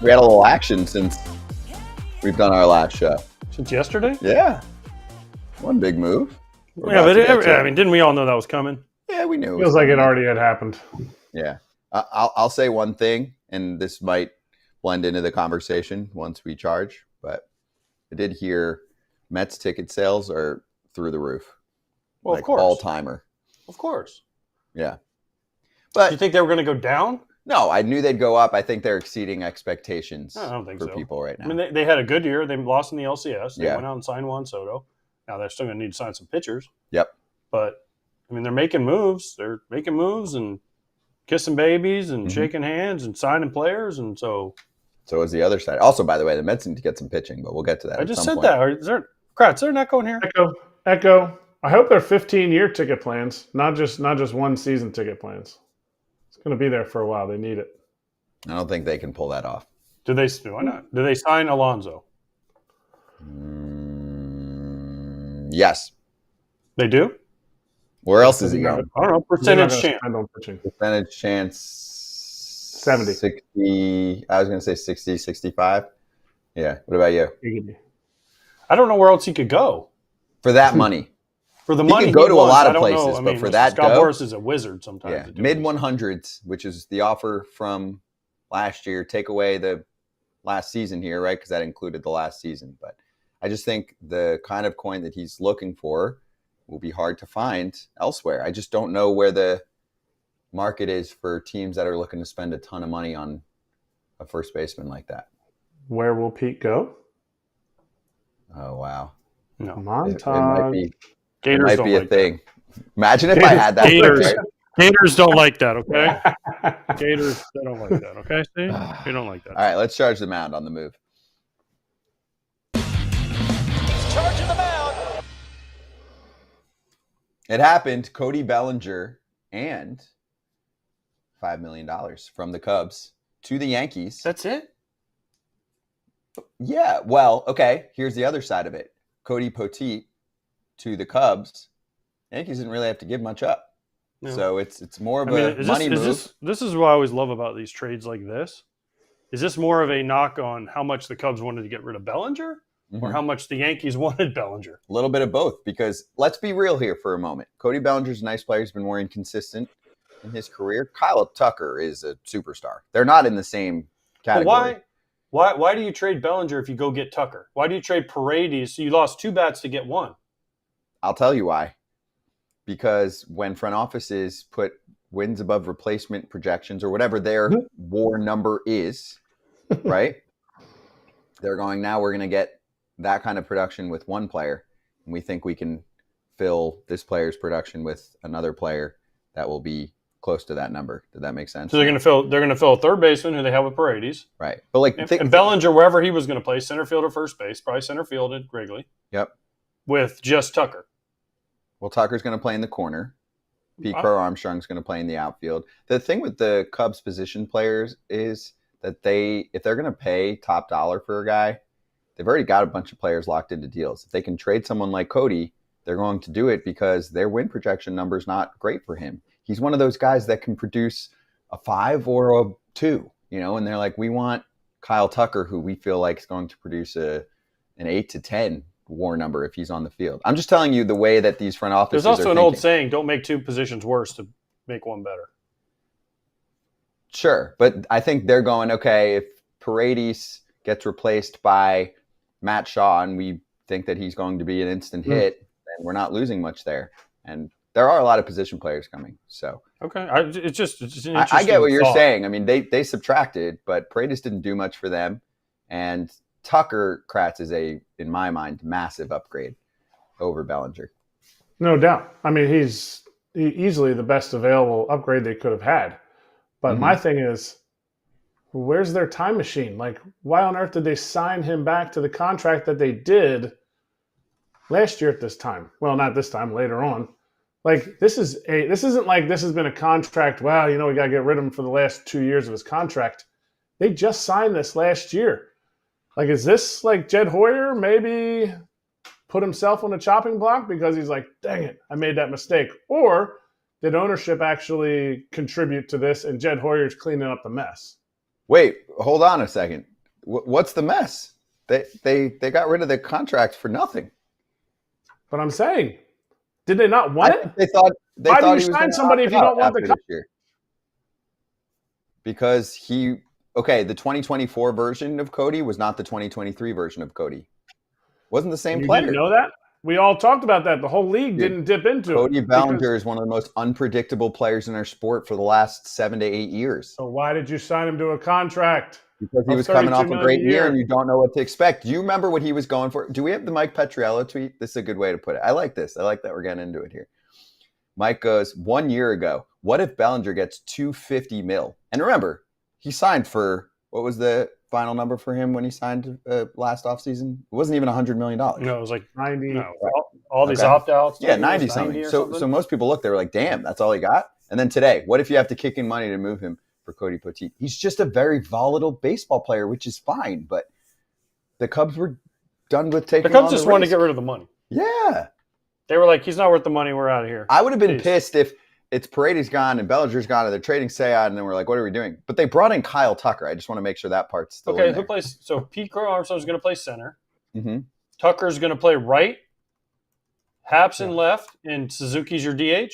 We had a little action since we've done our last show. Since yesterday? Yeah. One big move. Yeah, but didn't we all know that was coming? Yeah, we knew. Feels like it already had happened. Yeah. I'll say one thing, and this might blend into the conversation once we charge, but I did hear Mets ticket sales are through the roof. Well, of course. All-timer. Of course. Yeah. But do you think they were going to go down? No, I knew they'd go up. I think they're exceeding expectations I don't think for so. people right now. I mean, they had a good year. They lost in the LCS. They Yeah. went out and signed Juan Soto. Now they're still going to need to sign some pitchers. Yep. But, I mean, they're making moves. They're making moves and kissing babies and shaking hands and signing players. And so is the other side. Also, by the way, the Mets need to get some pitching, but we'll get to that. I just said that. Is there Kratz, they're not going here? Echo. I hope they're 15-year ticket plans, not just one season ticket plans. It's going to be there for a while. They need it. I don't think they can pull that off. Why not? Do they sign Alonso? Yes. They do? Where else is he going? I don't know. Percentage chance. Percentage chance 70. 60. I was going to say 60, 65. Yeah. What about you? I don't know where else he could go. For that money. For the he money can go to a lot of I don't places, know. but for that Scott Boras is a wizard sometimes. Yeah. Mid 100s, which is the offer from last year. Take away the last season here, right? Because that included the last season. But I just think the kind of coin that he's looking for will be hard to find elsewhere. I just don't know where the market is for teams that are looking to spend a ton of money on a first baseman like that. Where will Pete go? Oh, wow. No. Montage. Gators might don't be a like thing. Imagine if I had that. Gators don't like that, okay? Gators, they don't like that, okay, Steve? They don't like that. All right, let's charge the mound on the move. Charging the mound. It happened. Cody Bellinger and $5 million from the Cubs to the Yankees. That's it? Yeah, well, okay, here's the other side of it. Cody Poteet to the Cubs. Yankees didn't really have to give much up. No. So it's more of a money move. This is what I always love about these trades like this. Is this more of a knock on how much the Cubs wanted to get rid of Bellinger or how much the Yankees wanted Bellinger? A little bit of both, because let's be real here for a moment. Cody Bellinger's a nice player. He's been more inconsistent in his career. Kyle Tucker is a superstar. They're not in the same category. But why do you trade Bellinger if you go get Tucker? Why do you trade Paredes? So you lost 2 bats to get 1. I'll tell you why. Because when front offices put wins above replacement projections or whatever their WAR number is, right? They're going, now we're going to get that kind of production with one player, and we think we can fill this player's production with another player that will be close to that number. Did that make sense? So they're going to fill a third baseman who they have with Paredes. Right. But and Bellinger, wherever he was going to play, center field or first base, probably center field at Wrigley. Yep. With just Tucker. Well, Tucker's going to play in the corner. Pete Crow Armstrong's going to play in the outfield. The thing with the Cubs position players is that if they're going to pay top dollar for a guy, they've already got a bunch of players locked into deals. If they can trade someone like Cody, they're going to do it because their win projection number is not great for him. He's one of those guys that can produce a 5 or a 2, and they're like, we want Kyle Tucker, who we feel like is going to produce an 8 to 10 WAR number if he's on the field. I'm just telling you the way that these front offices There's also an old saying, don't make 2 positions worse to make one better. Sure, but I think they're going, okay, if Paredes gets replaced by Matt Shaw and we think that he's going to be an instant hit, then we're not losing much there. And there are a lot of position players coming. So okay, it's just an interesting I get what you're thought. saying. I mean, they subtracted, but Paredes didn't do much for them. And Tucker Kratz is in my mind, massive upgrade over Bellinger. No doubt. I mean, he's easily the best available upgrade they could have had. But my thing is, where's their time machine? Like, why on earth did they sign him back to the contract that they did last year at this time? Well, not this time, later on. Like, this isn't like this has been a contract, wow, we got to get rid of him for the last 2 years of his contract. They just signed this last year. Like, is this like Jed Hoyer maybe put himself on a chopping block because he's like, dang it, I made that mistake? Or did ownership actually contribute to this and Jed Hoyer's cleaning up the mess? Wait, hold on a second. What's the mess? They got rid of the contract for nothing. But I'm saying, did they not want it? They thought Why do you he was sign gonna somebody opt if you don't out want the after contract? this year. Because the 2024 version of Cody was not the 2023 version of Cody. Wasn't the same You player. didn't know that? We all talked about that. The whole league didn't dip into it. Cody Bellinger is one of the most unpredictable players in our sport for the last 7 to 8 years. So why did you sign him to a contract? Because he was coming off a great $32 million year and you don't know what to expect. Do you remember what he was going for? Do we have the Mike Petriello tweet? This is a good way to put it. I like this. I like that we're getting into it here. Mike goes, 1 year ago, what if Bellinger gets $250 million? And remember, he signed for, what was the final number for him when he signed last offseason? It wasn't even $100 million. No, it was like 90. No, all these opt-outs. Yeah, 90 something. So most people look, they were like, damn, that's all he got? And then today, what if you have to kick in money to move him for Cody Poteet? He's just a very volatile baseball player, which is fine. But the Cubs were done with taking the Cubs just wanted to get rid of the money. Yeah. They were like, he's not worth the money. We're out of here. I would have been pissed if it's Paredes gone and Bellinger's gone and they're trading Sayad and then we're like, what are we doing? But they brought in Kyle Tucker. I just want to make sure that part's still in there. Who plays? So Pete Crow Armstrong's going to play center. Mm-hmm. Tucker's going to play right. Haps in left, and Suzuki's your DH.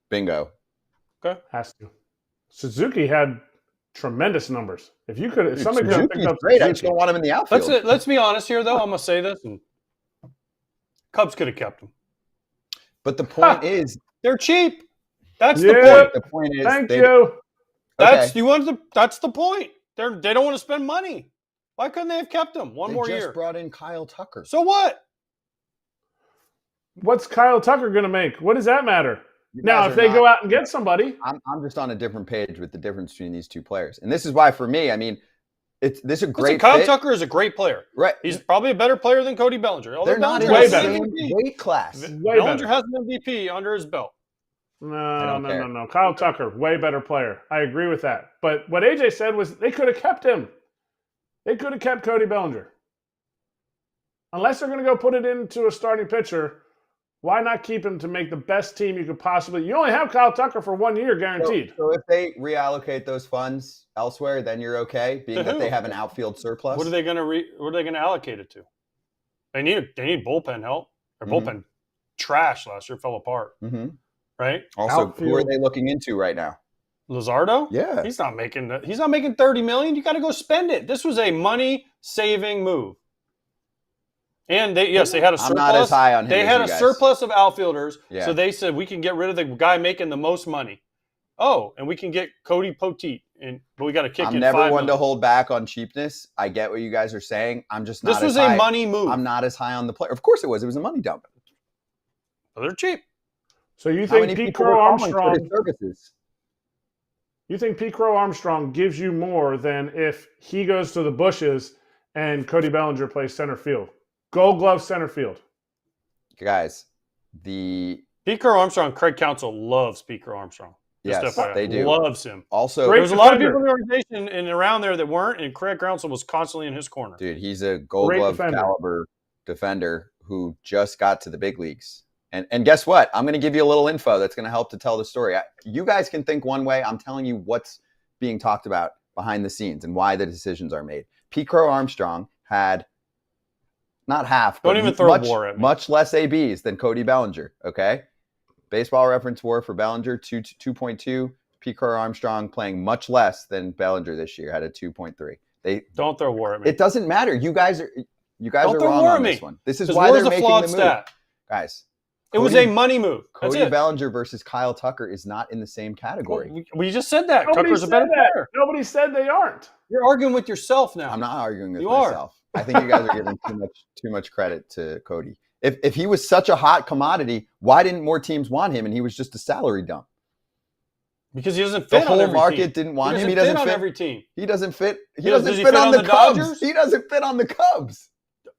Bingo. Okay. Has to. Suzuki had tremendous numbers. If somebody could have picked up great. Suzuki, I just don't want him in the outfield. Let's be honest here, though. I'm going to say this, and Cubs could have kept him. But the point is, they're cheap. That's the point. The point is, thank you. That's the point. They don't want to spend money. Why couldn't they have kept him one more year? They just brought in Kyle Tucker. So what? What's Kyle Tucker going to make? What does that matter? Now, if they go out and get somebody. I'm just on a different page with the difference between these two players. And this is why, for me, I mean, this is a great Kyle fit. Tucker is a great player. Right. He's probably a better player than Cody Bellinger. They're not in way the better. same weight class. Bellinger has an MVP under his belt. No. Kyle Tucker, way better player. I agree with that. But what AJ said was they could have kept him. They could have kept Cody Bellinger. Unless they're going to go put it into a starting pitcher, why not keep him to make the best team you could possibly? You only have Kyle Tucker for 1 year guaranteed. So if they reallocate those funds elsewhere, then you're okay, being that they have an outfield surplus. What are they going to allocate it to? They need bullpen help. Their bullpen trash last year, fell apart. Mm-hmm. Right. Also, who are they looking into right now? Luzardo? Yeah, he's not making $30 million. You got to go spend it. This was a money-saving move. And they had a surplus. I'm not as high on him. They had a surplus of outfielders, yeah. So they said we can get rid of the guy making the most money. Oh, and we can get Cody Poteet, but we got to kick in $5 million. I'm never one to hold back on cheapness. I get what you guys are saying. I'm just not. This was a money move. I'm not as high on the player. Of course, it was. It was a money dump. But they're cheap. So you think Pete Crow Armstrong? Services? You think Pete Crow Armstrong gives you more than if he goes to the bushes and Cody Bellinger plays center field? Gold Glove center field. Guys, Pete Crow Armstrong, Craig Counsell loves Pete Crow Armstrong. Yes, they do. Loves him. Also, there's a lot of people in the organization and around there that weren't, and Craig Counsell was constantly in his corner. Dude, he's a Gold Glove caliber defender who just got to the big leagues. And guess what? I'm going to give you a little info that's going to help to tell the story. You guys can think one way. I'm telling you what's being talked about behind the scenes and why the decisions are made. Pete Crow Armstrong had not half, don't even throw WAR at me. Much less ABs than Cody Bellinger. Okay, Baseball Reference WAR for Bellinger 2.2. Pete Crow Armstrong playing much less than Bellinger this year, had a 2.3. They don't throw WAR at me. It doesn't matter. You guys are wrong on this one. This is why they're making the move, stat. guys. It was a money move. Cody Bellinger versus Kyle Tucker is not in the same category. Well, we just said that. Tucker's a better player. Nobody said they aren't. You're arguing with yourself now. I'm not arguing with myself. I think you guys are giving too much credit to Cody. If he was such a hot commodity, why didn't more teams want him and he was just a salary dump? Because he doesn't fit on every team. The whole market didn't want him. He doesn't fit on every team. He doesn't fit. He doesn't fit on the Cubs. Dodgers? He doesn't fit on the Cubs.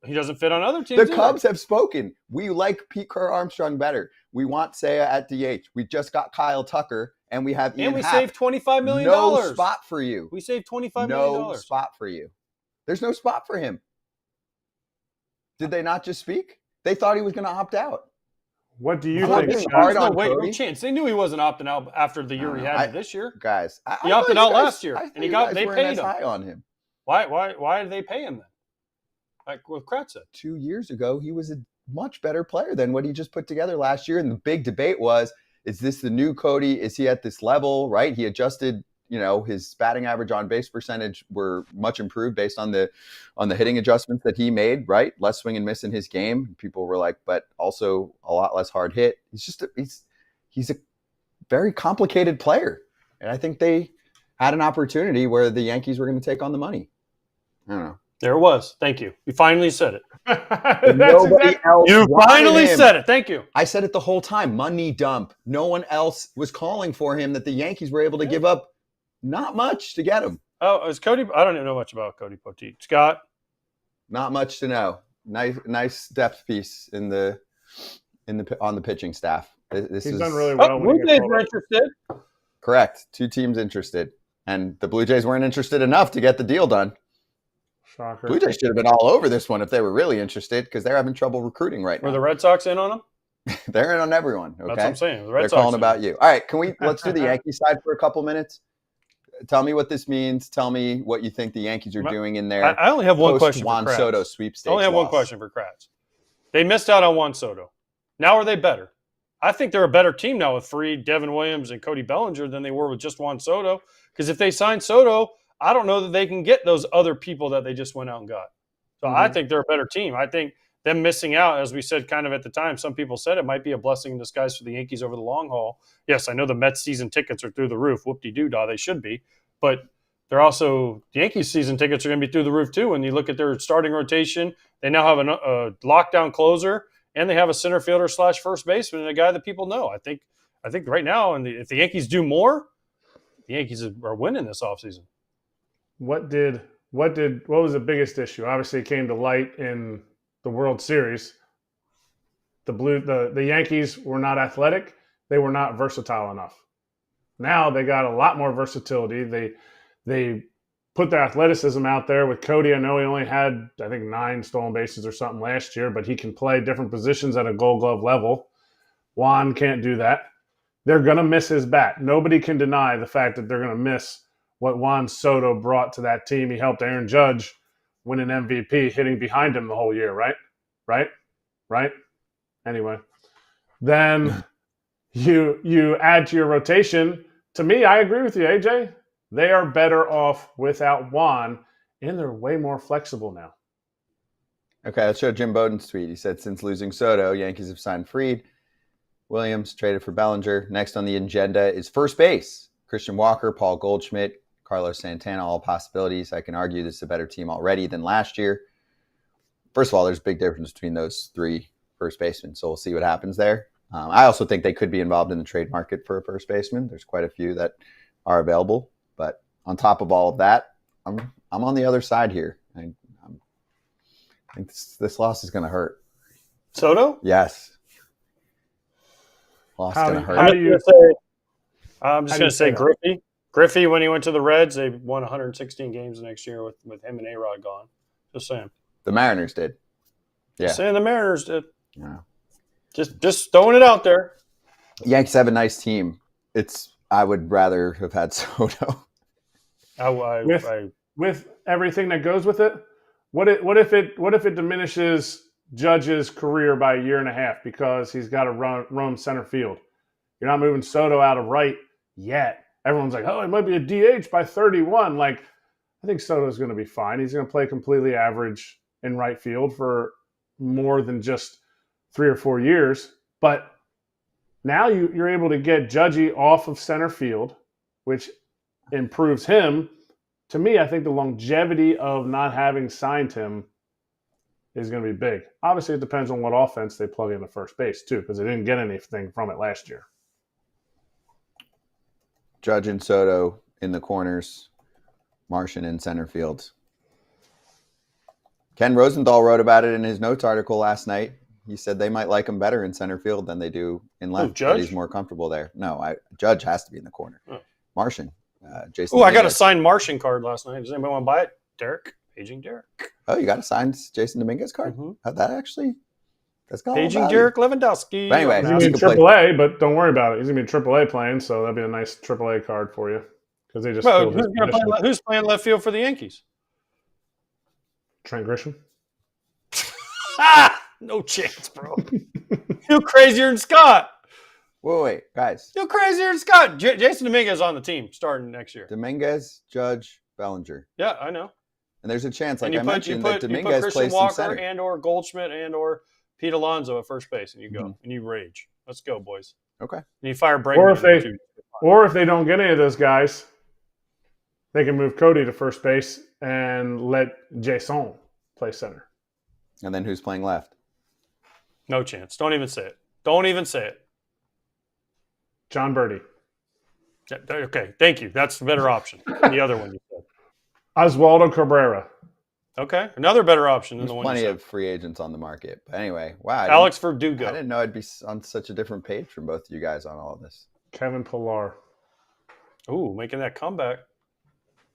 He doesn't fit on other teams. The Cubs have spoken. We like Pete Crow Armstrong better. We want Saya at DH. We just got Kyle Tucker, and we have Ian And we Happ. saved $25 million. No spot for you. We saved $25 million. No spot for you. There's no spot for him. Did they not just speak? They thought he was going to opt out. What do you think? think? Hard no on way, Cody? no chance. They knew he wasn't opting out after the year he had this year. Guys, he opted out last year, and they paid him. High on him. Why did they pay him then? Like what Kratz said. 2 years ago, he was a much better player than what he just put together last year. And the big debate was, is this the new Cody? Is he at this level, right? He adjusted, his batting average, on base percentage were much improved based on the hitting adjustments that he made, right? Less swing and miss in his game. People were like, but also a lot less hard hit. He's a very complicated player. And I think they had an opportunity where the Yankees were going to take on the money. I don't know. There it was. Thank you. You finally said it. Nobody else. You finally said it. Thank you. I said it the whole time. Money dump. No one else was calling for him, that the Yankees were able to give up not much to get him. Oh, is Cody? I don't even know much about Cody Poteet. Scott? Not much to know. Nice depth piece on the pitching staff. He's done really well. Blue Jays were interested. Correct. 2 teams interested. And the Blue Jays weren't interested enough to get the deal done. Shocker. Blue Jays should have been all over this one if they were really interested, because they're having trouble recruiting right now. Were the Red Sox in on them? They're in on everyone. Okay? That's what I'm saying. They're calling about you. All right, let's do the Yankee side for a couple minutes. Tell me what this means. Tell me what you think the Yankees are doing in there. I only have one question for Juan Kratz. Soto sweepstakes. I only have one question for Kratz. They missed out on Juan Soto. Now are they better? I think they're a better team now with Fried, Devin Williams, and Cody Bellinger than they were with just Juan Soto. Because if they sign Soto, I don't know that they can get those other people that they just went out and got. So I think they're a better team. I think them missing out, as we said kind of at the time, some people said it might be a blessing in disguise for the Yankees over the long haul. Yes, I know the Mets season tickets are through the roof. Whoop-de-doo-dah, they should be. But they're also – the Yankees season tickets are going to be through the roof too. When you look at their starting rotation, they now have a lockdown closer, and they have a center fielder / first baseman and a guy that people know. I think right now, and if the Yankees do more, the Yankees are winning this offseason. What was the biggest issue? Obviously, it came to light in the World Series. The Yankees were not athletic. They were not versatile enough. Now they got a lot more versatility. They put their athleticism out there with Cody. I know he only had, I think, 9 stolen bases or something last year, but he can play different positions at a Gold Glove level. Juan can't do that. They're going to miss his bat. Nobody can deny the fact that they're going to miss what Juan Soto brought to that team. He helped Aaron Judge win an MVP, hitting behind him the whole year, right? Anyway, then you add to your rotation. To me, I agree with you, AJ. They are better off without Juan, and they're way more flexible now. Okay, let's show Jim Bowden's tweet. He said, since losing Soto, Yankees have signed Fried, Williams, traded for Bellinger. Next on the agenda is first base. Christian Walker, Paul Goldschmidt, Carlos Santana, all possibilities. I can argue this is a better team already than last year. First of all, there's a big difference between those 3 first basemen, so we'll see what happens there. I also think they could be involved in the trade market for a first baseman. There's quite a few that are available. But on top of all of that, I'm on the other side here. I think this loss is going to hurt. Soto? Yes. Loss is going to hurt. I'm just going to say Griffey. Griffey, when he went to the Reds, they won 116 games the next year with him and A-Rod gone. Just saying. The Mariners did. Yeah. Just saying the Mariners did. Yeah. Just throwing it out there. Yankees have a nice team. I would rather have had Soto. With everything that goes with it, what if it diminishes Judge's career by 1.5 years because he's got to roam center field? You're not moving Soto out of right yet. Everyone's like, oh, it might be a DH by 31. Like, I think Soto's going to be fine. He's going to play completely average in right field for more than just 3 or 4 years. But now you're able to get Judgy off of center field, which improves him. To me, I think the longevity of not having signed him is going to be big. Obviously, it depends on what offense they plug into first base, too, because they didn't get anything from it last year. Judge and Soto in the corners, Martian in center field. Ken Rosenthal wrote about it in his notes article last night. He said they might like him better in center field than they do in left. Judge? But he's more comfortable there. No, Judge has to be in the corner. Oh. Martian. Jason. Oh, I got a signed Martian card last night. Does anybody want to buy it? Derek? Paging Derek. Oh, you got a signed Jason Dominguez card? Mm-hmm. How'd that actually? That's got Paging Derek Levandowski. But anyway, he's going to be in AAA, but don't worry about it. He's going to be in AAA playing, so that'd be a nice AAA card for you. Because they just who's playing left field for the Yankees? Trent Grisham. No chance, bro. You're crazier than Scott. Wait, guys. You're crazier than Scott. Jason Dominguez on the team starting next year. Dominguez, Judge, Bellinger. Yeah, I know. And there's a chance, like And I mentioned, that Dominguez Christian plays some Walker center. and or Goldschmidt and or Pete Alonso at first base, and you go and you rage. Let's go, boys. Okay. And you fire Bregman. Or if they don't get any of those guys, they can move Cody to first base and let Jason play center. And then who's playing left? No chance. Don't even say it. Don't even say it. John Birdie. Yeah, okay, thank you. That's the better option. The other one you said. Oswaldo Cabrera. Okay, another better option than There's the one plenty you said. of free agents on the market. But anyway, wow. Alex I Verdugo. didn't know I'd be on such a different page from both of you guys on all of this. Kevin Pillar. Ooh, making that comeback.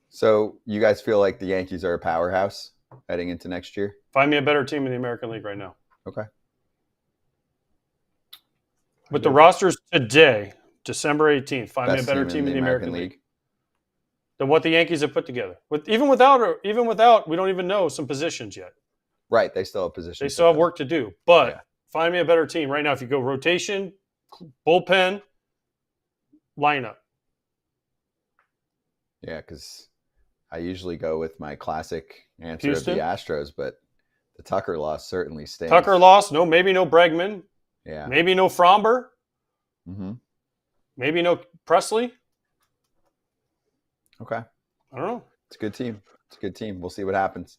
So you guys feel like the Yankees are a powerhouse heading into next year? Find me a better team in the American League right now. Okay. With the rosters today, December 18th, find me a Best better team in the American League League. than what the Yankees have put together. Even without, we don't even know some positions yet. Right. They still have positions. They still have work to do. But Yeah. find me a better team right now. If you go rotation, bullpen, lineup. Yeah, because I usually go with my classic answer Houston? of the Astros, but the Tucker loss certainly stings. Tucker lost. No, maybe no Bregman. Yeah. Maybe no Fromber. Mm-hmm. Maybe no Presley. Okay. I don't know. It's a good team. It's a good team. We'll see what happens.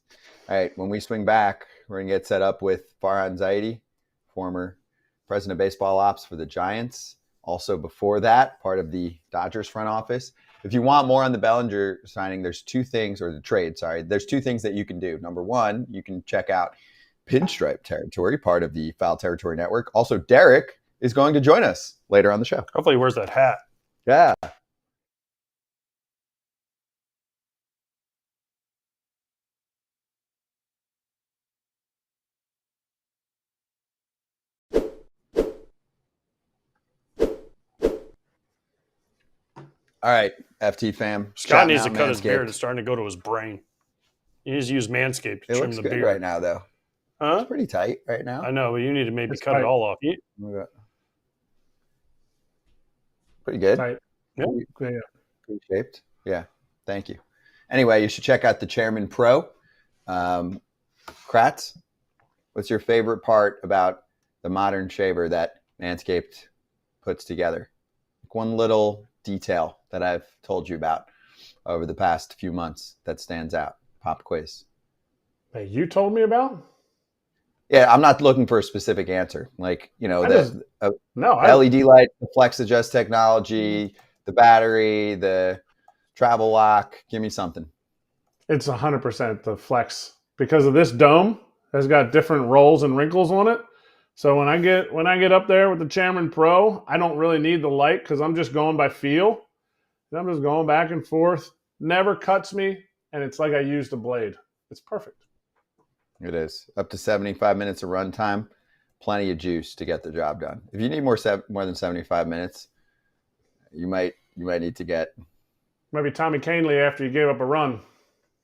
All right. When we swing back, we're going to get set up with Farhan Zaidi, former president of baseball ops for the Giants. Also before that, part of the Dodgers front office. If you want more on the Bellinger signing, there's two things, or the trade, sorry. There's two things that you can do. Number one, you can check out Pinstripe Territory, part of the Foul Territory Network. Also, Derek is going to join us later on the show. Hopefully he wears that hat. Yeah. All right, FT fam. Scott needs to Shout cut out his beard. Manscaped. It's starting to go to his brain. He needs to use Manscaped to It trim looks the good beard. right now, though. Huh? It's pretty tight right now. I know, but you need to maybe It's cut tight. it all off. Pretty good. Tight. Yeah. Yeah. Good shaped. Yeah. Thank you. Anyway, you should check out the Chairman Pro. Kratz, what's your favorite part about the modern shaver that Manscaped puts together? One little detail that I've told you about over the past few months that stands out. Pop quiz. Hey, you told me about? Yeah, I'm not looking for a specific answer. Like, you know, the LED light, the Flex Adjust technology, the battery, the travel lock. Give me something. It's 100% the Flex because of this dome has got different rolls and wrinkles on it. So when I get up there with the Chairman Pro, I don't really need the light because I'm just going by feel. And I'm just going back and forth. Never cuts me, and it's like I used a blade. It's perfect. It is. Up to 75 minutes of run time. Plenty of juice to get the job done. If you need more than 75 minutes, you might need to get maybe Tommy Canely after you gave up a run.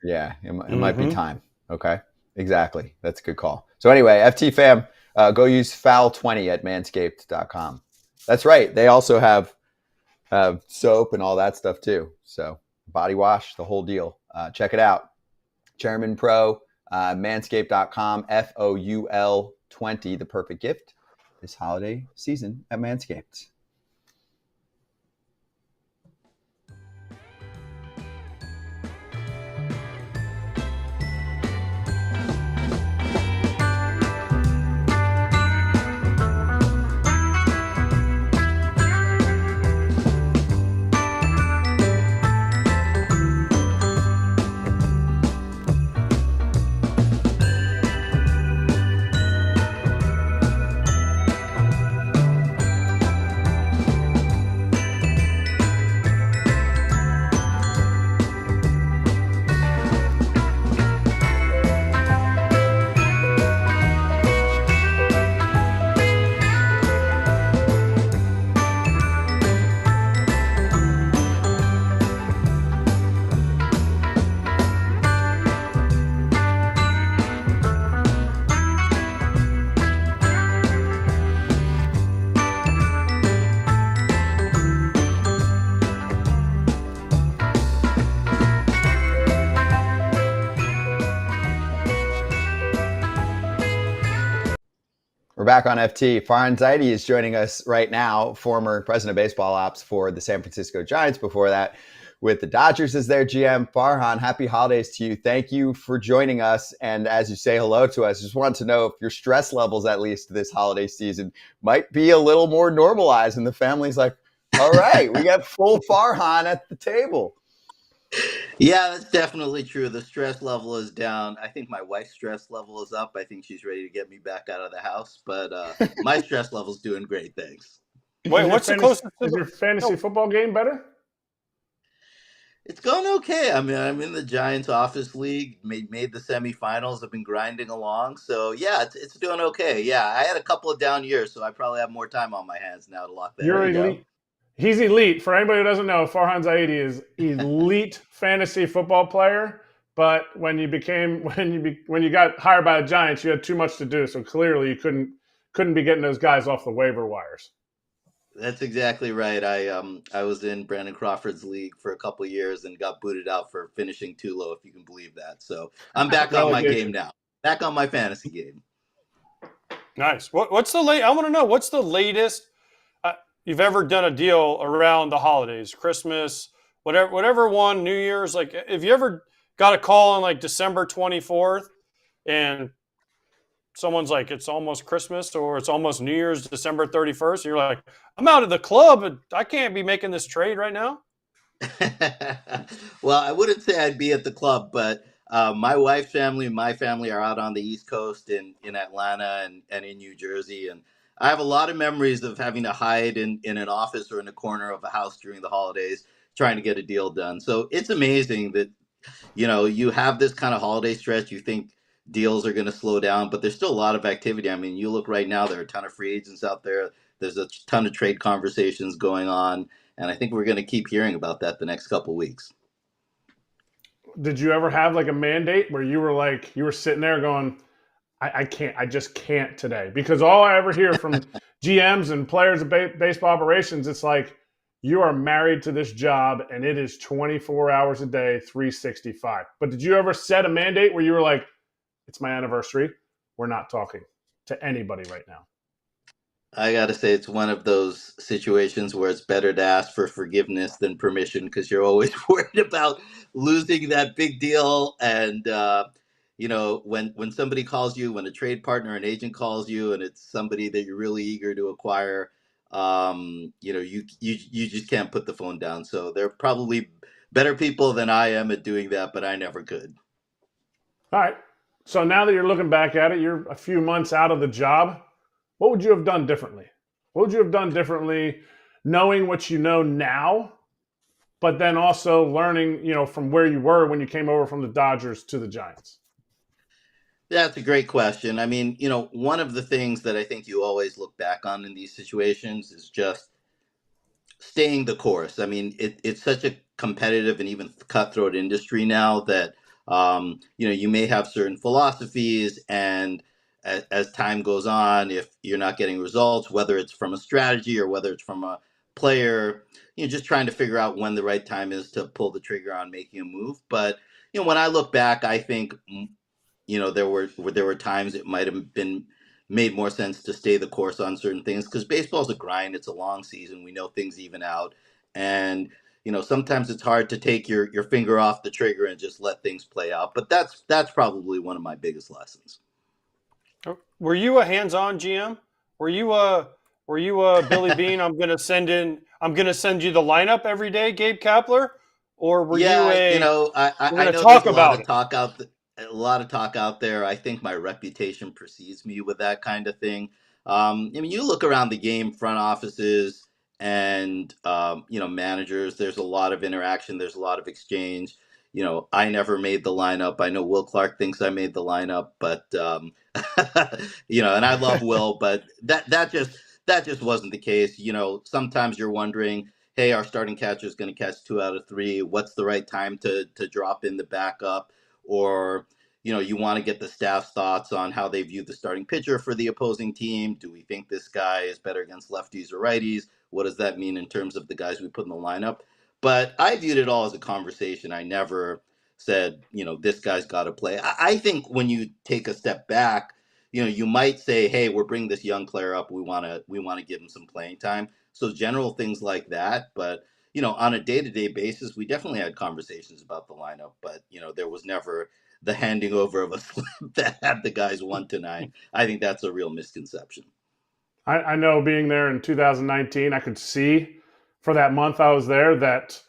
Yeah, it might be time. Okay, exactly. That's a good call. So anyway, FT fam, go use Foul20 at manscaped.com. That's right. They also have soap and all that stuff too. So body wash, the whole deal. Check it out. Chairman Pro, manscaped.com, FOUL20, the perfect gift this holiday season at Manscaped. back on FT. Farhan Zaidi is joining us right now, former president of baseball ops for the San Francisco Giants. Before that, with the Dodgers as their GM. Farhan, happy holidays to you. Thank you for joining us. And as you say hello to us, just wanted to know if your stress levels, at least this holiday season, might be a little more normalized. And the family's like, all right, we got full Farhan at the table. Yeah, that's definitely true. The stress level is down. I think my wife's stress level is up. I think she's ready to get me back out of the house. But my stress level's doing great, thanks. Wait, what's the closest? Is your fantasy football game better? It's going okay. I mean, I'm in the Giants office league, made the semifinals. I've been grinding along. So, yeah, it's doing okay. Yeah, I had a couple of down years, so I probably have more time on my hands now to lock that. You're elite. He's elite. For anybody who doesn't know, Farhan Zaidi is elite fantasy football player. But when you got hired by the Giants, you had too much to do. So clearly, you couldn't be getting those guys off the waiver wires. That's exactly right. I was in Brandon Crawford's league for a couple of years and got booted out for finishing too low, if you can believe that. So I'm back on my game now. Back on my fantasy game. Nice. What's the late? I want to know what's the latest you've ever done a deal around the holidays, Christmas, whatever one, New Year's. Like, if you ever got a call on like December 24th and someone's like, it's almost Christmas or it's almost New Year's, December 31st. And you're like, I'm out of the club, but I can't be making this trade right now. Well, I wouldn't say I'd be at the club, but my wife's family and my family are out on the East Coast in Atlanta and in New Jersey. And I have a lot of memories of having to hide in an office or in a corner of a house during the holidays trying to get a deal done. So it's amazing that, you have this kind of holiday stretch. You think deals are going to slow down, but there's still a lot of activity. I mean, you look right now, there are a ton of free agents out there. There's a ton of trade conversations going on. And I think we're going to keep hearing about that the next couple of weeks. Did you ever have like a mandate where you were sitting there going, I just can't today? Because all I ever hear from GMs and players of baseball operations, it's like, you are married to this job and it is 24 hours a day, 365. But did you ever set a mandate where you were like, it's my anniversary, we're not talking to anybody right now? I got to say, it's one of those situations where it's better to ask for forgiveness than permission, because you're always worried about losing that big deal. And, when somebody calls you, when a trade partner, an agent calls you, and it's somebody that you're really eager to acquire, you just can't put the phone down. So there are probably better people than I am at doing that, but I never could. All right. So now that you're looking back at it, you're a few months out of the job. What would you have done differently? What would you have done differently, knowing what you know now, but then also learning, from where you were when you came over from the Dodgers to the Giants? That's a great question. I mean, one of the things that I think you always look back on in these situations is just staying the course. I mean, it's such a competitive and even cutthroat industry now that, you may have certain philosophies, and as time goes on, if you're not getting results, whether it's from a strategy or whether it's from a player, just trying to figure out when the right time is to pull the trigger on making a move. But, when I look back, I think, there were times it might have been made more sense to stay the course on certain things, because baseball's a grind. It's a long season. We know things even out. And, sometimes it's hard to take your finger off the trigger and just let things play out. But that's probably one of my biggest lessons. Were you a hands-on GM? Were you a Billy Bean? I'm going to send you the lineup every day, Gabe Kapler, or were you a? I know talk there's about a lot of talk out there. I think my reputation precedes me with that kind of thing. I mean, you look around the game, front offices and managers. There's a lot of interaction. There's a lot of exchange. I never made the lineup. I know Will Clark thinks I made the lineup, but and I love Will, but that just wasn't the case. Sometimes you're wondering, hey, our starting catcher is going to catch 2 out of 3. What's the right time to drop in the backup? Or, you want to get the staff's thoughts on how they view the starting pitcher for the opposing team. Do we think this guy is better against lefties or righties? What does that mean in terms of the guys we put in the lineup? But I viewed it all as a conversation. I never said, this guy's got to play. I think when you take a step back, you might say, hey, we're bringing this young player up. We want to give him some playing time. So general things like that. But, on a day-to-day basis, we definitely had conversations about the lineup, but, there was never the handing over of a slip that had the guys 1-9. I think that's a real misconception. I know being there in 2019, I could see for that month I was there that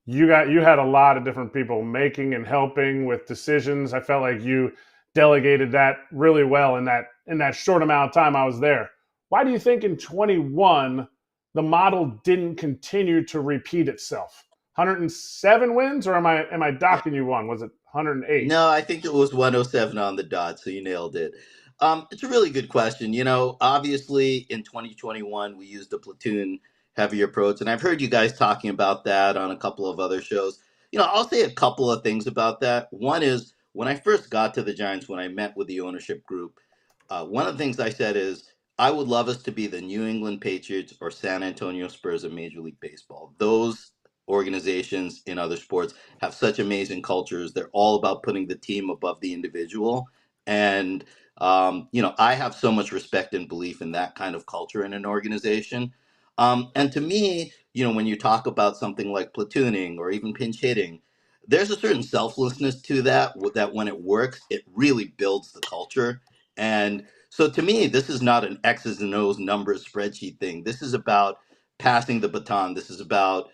you had a lot of different people making and helping with decisions. I felt like you delegated that really well in that short amount of time I was there. Why do you think in 21 the model didn't continue to repeat itself? 107 wins, or am I docking you one? Was it 108? No, I think it was 107 on the dot, so you nailed it. It's a really good question. Obviously in 2021 we used a platoon heavy approach, and I've heard you guys talking about that on a couple of other shows. I'll say a couple of things about that. One is when I first got to the Giants, when I met with the ownership group, one of the things I said is I would love us to be the New England Patriots or San Antonio Spurs of Major League Baseball. Those organizations in other sports have such amazing cultures. They're all about putting the team above the individual. And, I have so much respect and belief in that kind of culture in an organization. And to me, when you talk about something like platooning or even pinch hitting, there's a certain selflessness to that when it works, it really builds the culture. And so to me, this is not an X's and O's numbers spreadsheet thing. This is about passing the baton. This is about,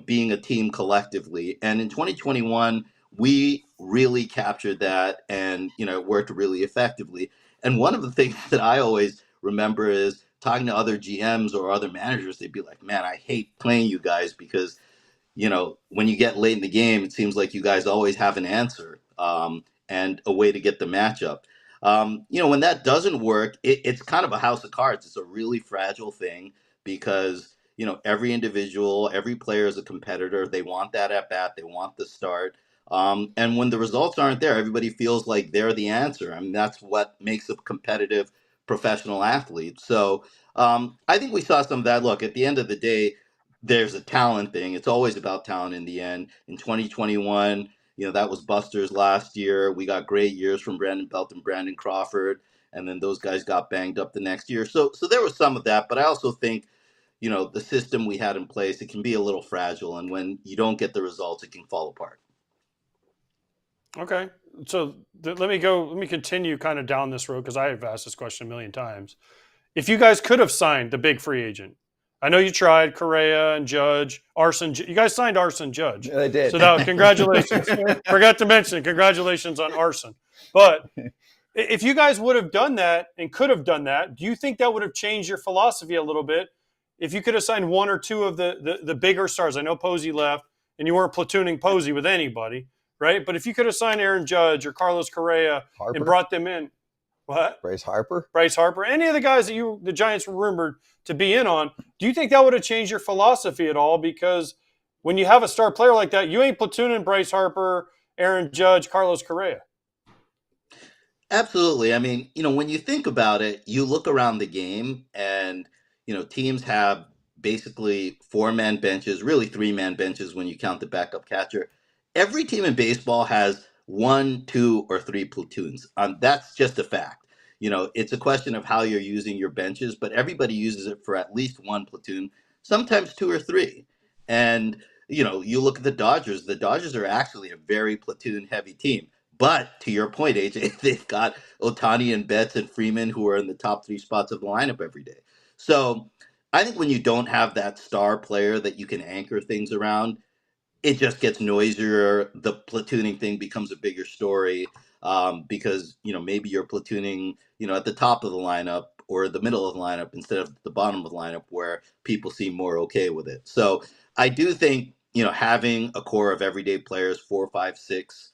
being a team collectively. And in 2021, we really captured that, and, it worked really effectively. And one of the things that I always remember is talking to other GMs or other managers. They'd be like, man, I hate playing you guys because when you get late in the game, it seems like you guys always have an answer and a way to get the matchup. When that doesn't work, it's kind of a house of cards. It's a really fragile thing because, every individual, every player is a competitor. They want that at bat. They want the start. And when the results aren't there, everybody feels like they're the answer. I mean, that's what makes a competitive professional athlete. So I think we saw some of that. Look, at the end of the day, there's a talent thing. It's always about talent in the end. In 2021, that was Buster's last year. We got great years from Brandon Belt and Brandon Crawford, and then those guys got banged up the next year. So there was some of that, but I also think, the system we had in place, it can be a little fragile, and when you don't get the results, it can fall apart. Okay. So let me continue kind of down this road because I have asked this question a million times. If you guys could have signed the big free agent, I know you tried Correa and Judge, Arson. You guys signed Arson Judge. Yeah, they did. So congratulations. Forgot to mention, congratulations on Arson. But if you guys would have done that and could have done that, do you think that would have changed your philosophy a little bit? If you could have signed one or two of the bigger stars, I know Posey left and you weren't platooning Posey with anybody, right? But if you could have signed Aaron Judge or Carlos Correa and brought them in, what? Bryce Harper, any of the guys that the Giants were rumored to be in on, do you think that would have changed your philosophy at all? Because when you have a star player like that, you ain't platooning Bryce Harper, Aaron Judge, Carlos Correa. Absolutely. I mean, when you think about it, you look around the game and, teams have basically 4-man benches, really 3-man benches when you count the backup catcher. Every team in baseball has 1, 2, or 3 platoons. That's just a fact. It's a question of how you're using your benches, but everybody uses it for at least 1 platoon, sometimes 2 or 3. And, you look at the Dodgers. The Dodgers are actually a very platoon-heavy team. But to your point, AJ, they've got Ohtani and Betts and Freeman who are in the top 3 spots of the lineup every day. So I think when you don't have that star player that you can anchor things around, it just gets noisier. The platooning thing becomes a bigger story because, maybe you're platooning, at the top of the lineup or the middle of the lineup instead of the bottom of the lineup where people seem more okay with it. So I do think, having a core of everyday players, 4, 5, 6,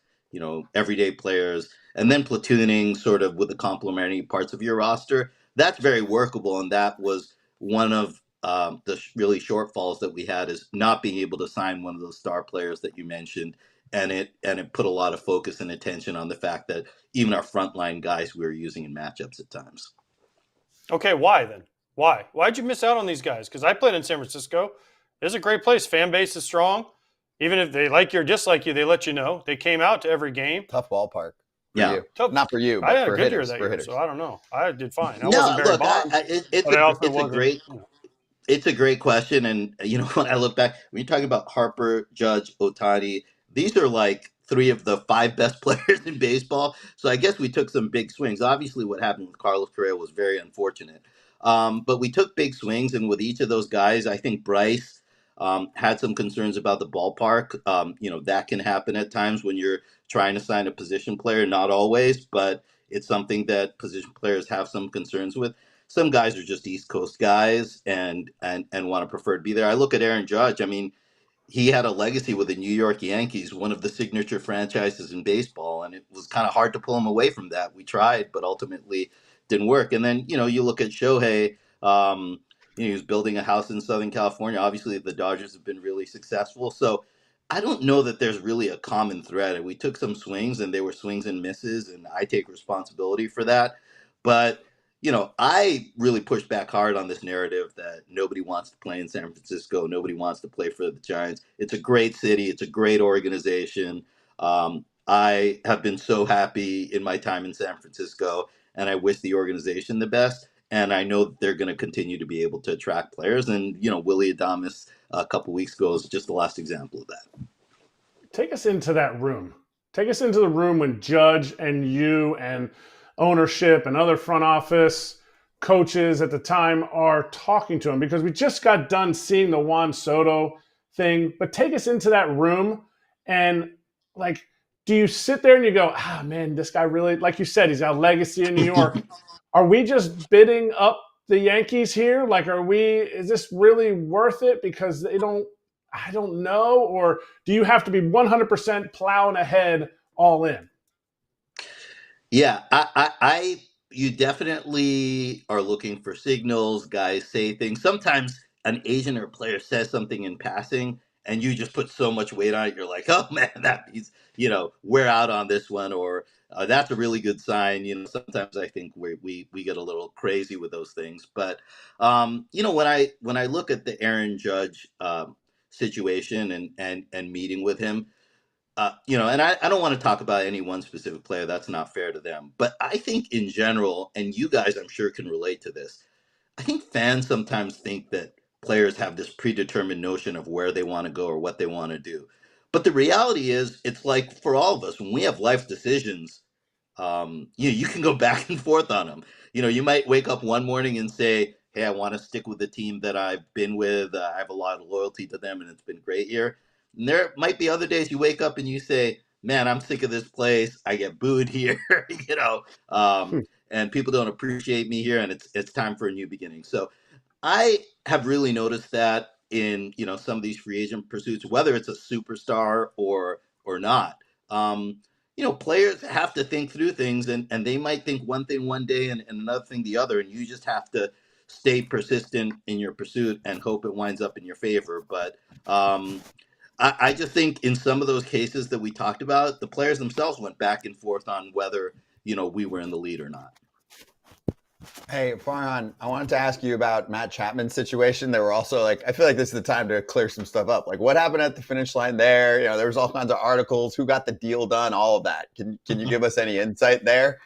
everyday players, and then platooning sort of with the complementary parts of your roster, that's very workable. And that was one of the really shortfalls that we had, is not being able to sign one of those star players that you mentioned. And it put a lot of focus and attention on the fact that even our frontline guys we were using in matchups at times. Okay, why then? Why'd you miss out on these guys? Because I played in San Francisco. It's a great place. Fan base is strong. Even if they like you or dislike you, they let you know. They came out to every game. Tough ballpark. For Yeah. you. Tough. Not for you, I but had a for good year hitters. that For year, hitters. so I don't know. I did fine. I No, wasn't Barry look, Bonds, but I also it's a wasn't. great it's a great question, and when I look back, when you're talking about Harper, Judge, Otani, these are like three of the five best players in baseball. So I guess we took some big swings. Obviously, what happened with Carlos Correa was very unfortunate, but we took big swings, and with each of those guys, I think Bryce had some concerns about the ballpark. That can happen at times when you're trying to sign a position player. Not always, but it's something that position players have some concerns with. Some guys are just East Coast guys and want to prefer to be there. I look at Aaron Judge. I mean, he had a legacy with the New York Yankees, one of the signature franchises in baseball, and it was kind of hard to pull him away from that. We tried, but ultimately didn't work. And then you look at Shohei. He was building a house in Southern California. Obviously, the Dodgers have been really successful. So I don't know that there's really a common thread. We took some swings, and they were swings and misses, and I take responsibility for that. But I really pushed back hard on this narrative that nobody wants to play in San Francisco. Nobody wants to play for the Giants. It's a great city. It's a great organization. I have been so happy in my time in San Francisco, and I wish the organization the best. And I know that they're going to continue to be able to attract players. And, Willie Adames a couple weeks ago is just the last example of that. Take us into that room. Take us into the room when Judge and you and ownership and other front office coaches at the time are talking to him, because we just got done seeing the Juan Soto thing. But take us into that room and, like, do you sit there and you go, man, this guy really, like you said, he's got a legacy in New York. Are we just bidding up the Yankees here? Like, is this really worth it because I don't know? Or do you have to be 100% plowing ahead all in? Yeah, you definitely are looking for signals. Guys say things. Sometimes an agent or player says something in passing, and you just put so much weight on it. You're like, oh man, that means we're out on this one, or that's a really good sign. Sometimes I think we get a little crazy with those things. But when I look at the Aaron Judge situation and meeting with him. And I don't want to talk about any one specific player. That's not fair to them. But I think in general, and you guys I'm sure can relate to this, I think fans sometimes think that players have this predetermined notion of where they want to go or what they want to do. But the reality is, it's like for all of us, when we have life decisions, you can go back and forth on them. You might wake up one morning and say, hey, I want to stick with the team that I've been with. I have a lot of loyalty to them, and it's been great here. And there might be other days you wake up and you say, man, I'm sick of this place. I get booed here, and people don't appreciate me here, and it's time for a new beginning. So I have really noticed that in some of these free agent pursuits, whether it's a superstar or not. Players have to think through things, and they might think one thing one day and another thing the other, and you just have to stay persistent in your pursuit and hope it winds up in your favor. But I just think in some of those cases that we talked about, the players themselves went back and forth on whether we were in the lead or not. Hey, Farhan, I wanted to ask you about Matt Chapman's situation. There were also I feel like this is the time to clear some stuff up. Like, what happened at the finish line there? There was all kinds of articles. Who got the deal done? All of that. Can you give us any insight there?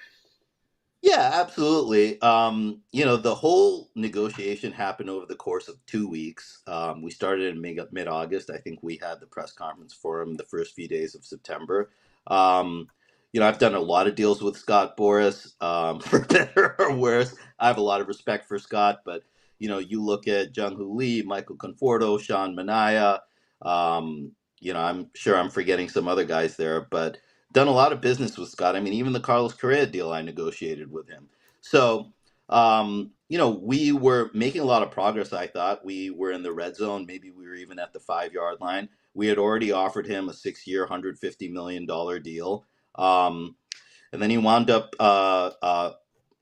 Yeah, absolutely. The whole negotiation happened over the course of 2 weeks. We started in mid-August. I think we had the press conference for him the first few days of September. I've done a lot of deals with Scott Boras, for better or worse. I have a lot of respect for Scott, but you look at Jung-Hoo Lee, Michael Conforto, Sean Manaea. I'm sure I'm forgetting some other guys there, but done a lot of business with Scott. I mean, even the Carlos Correa deal I negotiated with him. So, we were making a lot of progress. I thought we were in the red zone. Maybe we were even at the 5-yard line. We had already offered him a 6-year, $150 million deal. And then he wound up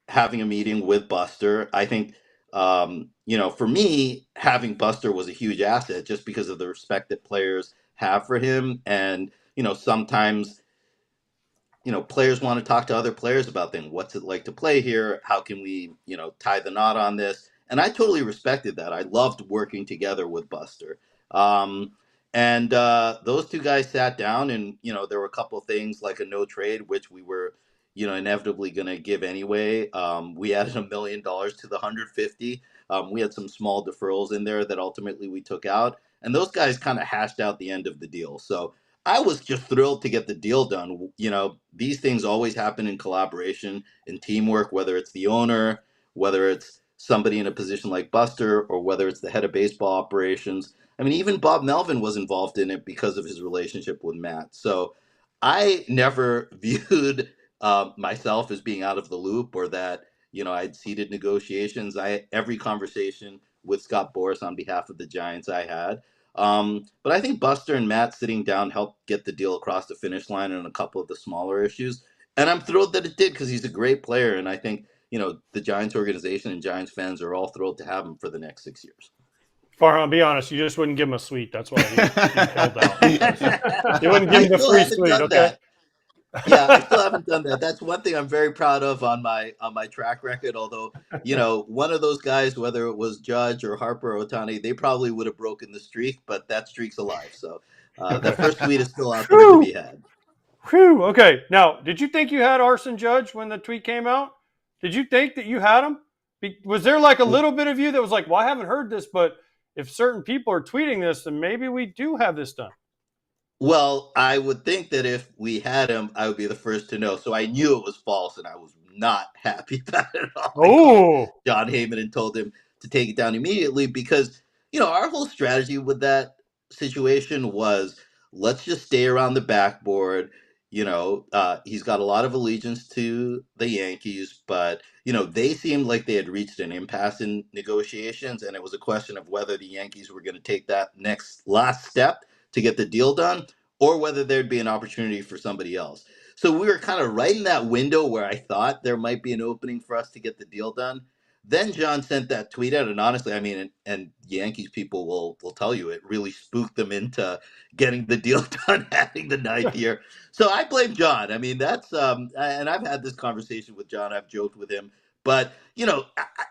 having a meeting with Buster. I think, for me, having Buster was a huge asset just because of the respect that players have for him. And, sometimes players want to talk to other players about things. What's it like to play here? How can we, tie the knot on this? And I totally respected that. I loved working together with Buster. And those two guys sat down, and there were a couple of things like a no trade, which we were, inevitably going to give anyway. We added $1 million to the 150. We had some small deferrals in there that ultimately we took out, and those guys kind of hashed out the end of the deal. So I was just thrilled to get the deal done. These things always happen in collaboration and teamwork, whether it's the owner, whether it's somebody in a position like Buster, or whether it's the head of baseball operations. I mean, even Bob Melvin was involved in it because of his relationship with Matt. So I never viewed myself as being out of the loop, or that I'd ceded negotiations. Every conversation with Scott Boras on behalf of the Giants I had. But I think Buster and Matt sitting down helped get the deal across the finish line on a couple of the smaller issues. And I'm thrilled that it did, because he's a great player. And I think, the Giants organization and Giants fans are all thrilled to have him for the next 6 years. Farhan, be honest, you just wouldn't give him a suite. That's why he held out. You wouldn't give him the free suite, okay? That. Yeah, I still haven't done that. That's one thing I'm very proud of on my track record. Although, one of those guys, whether it was Judge or Harper or Ohtani, they probably would have broken the streak, but that streak's alive. So that first tweet is still out there to be had. Whew. Okay. Now, did you think you had Arson Judge when the tweet came out? Did you think that you had him? Was there like a little bit of you that was like, well, I haven't heard this, but if certain people are tweeting this, then maybe we do have this done? Well, I would think that if we had him, I would be the first to know. So I knew it was false, and I was not happy about it at all. Oh, John Heyman and told him to take it down immediately, because, our whole strategy with that situation was, let's just stay around the backboard. He's got a lot of allegiance to the Yankees, but, they seemed like they had reached an impasse in negotiations, and it was a question of whether the Yankees were going to take that last step to get the deal done, or whether there'd be an opportunity for somebody else. So we were kind of right in that window where I thought there might be an opening for us to get the deal done. Then John sent that tweet out, and honestly, I mean, and Yankees people will tell you, it really spooked them into getting the deal done, adding the 9th year. So I blame John. I mean, that's and I've had this conversation with John. I've joked with him, but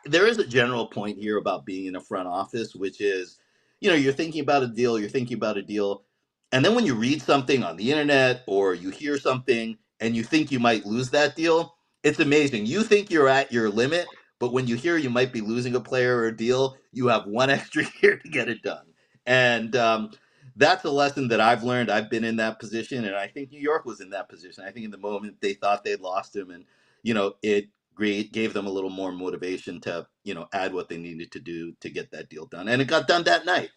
there is a general point here about being in a front office, which is, you're thinking about a deal, and then when you read something on the internet or you hear something and you think you might lose that deal, it's amazing. You think you're at your limit, but when you hear you might be losing a player or a deal, you have one extra year to get it done. And that's a lesson that I've learned. I've been in that position, and I think New York was in that position. I think in the moment they thought they'd lost him, and it gave them a little more motivation to add what they needed to do to get that deal done, and it got done that night.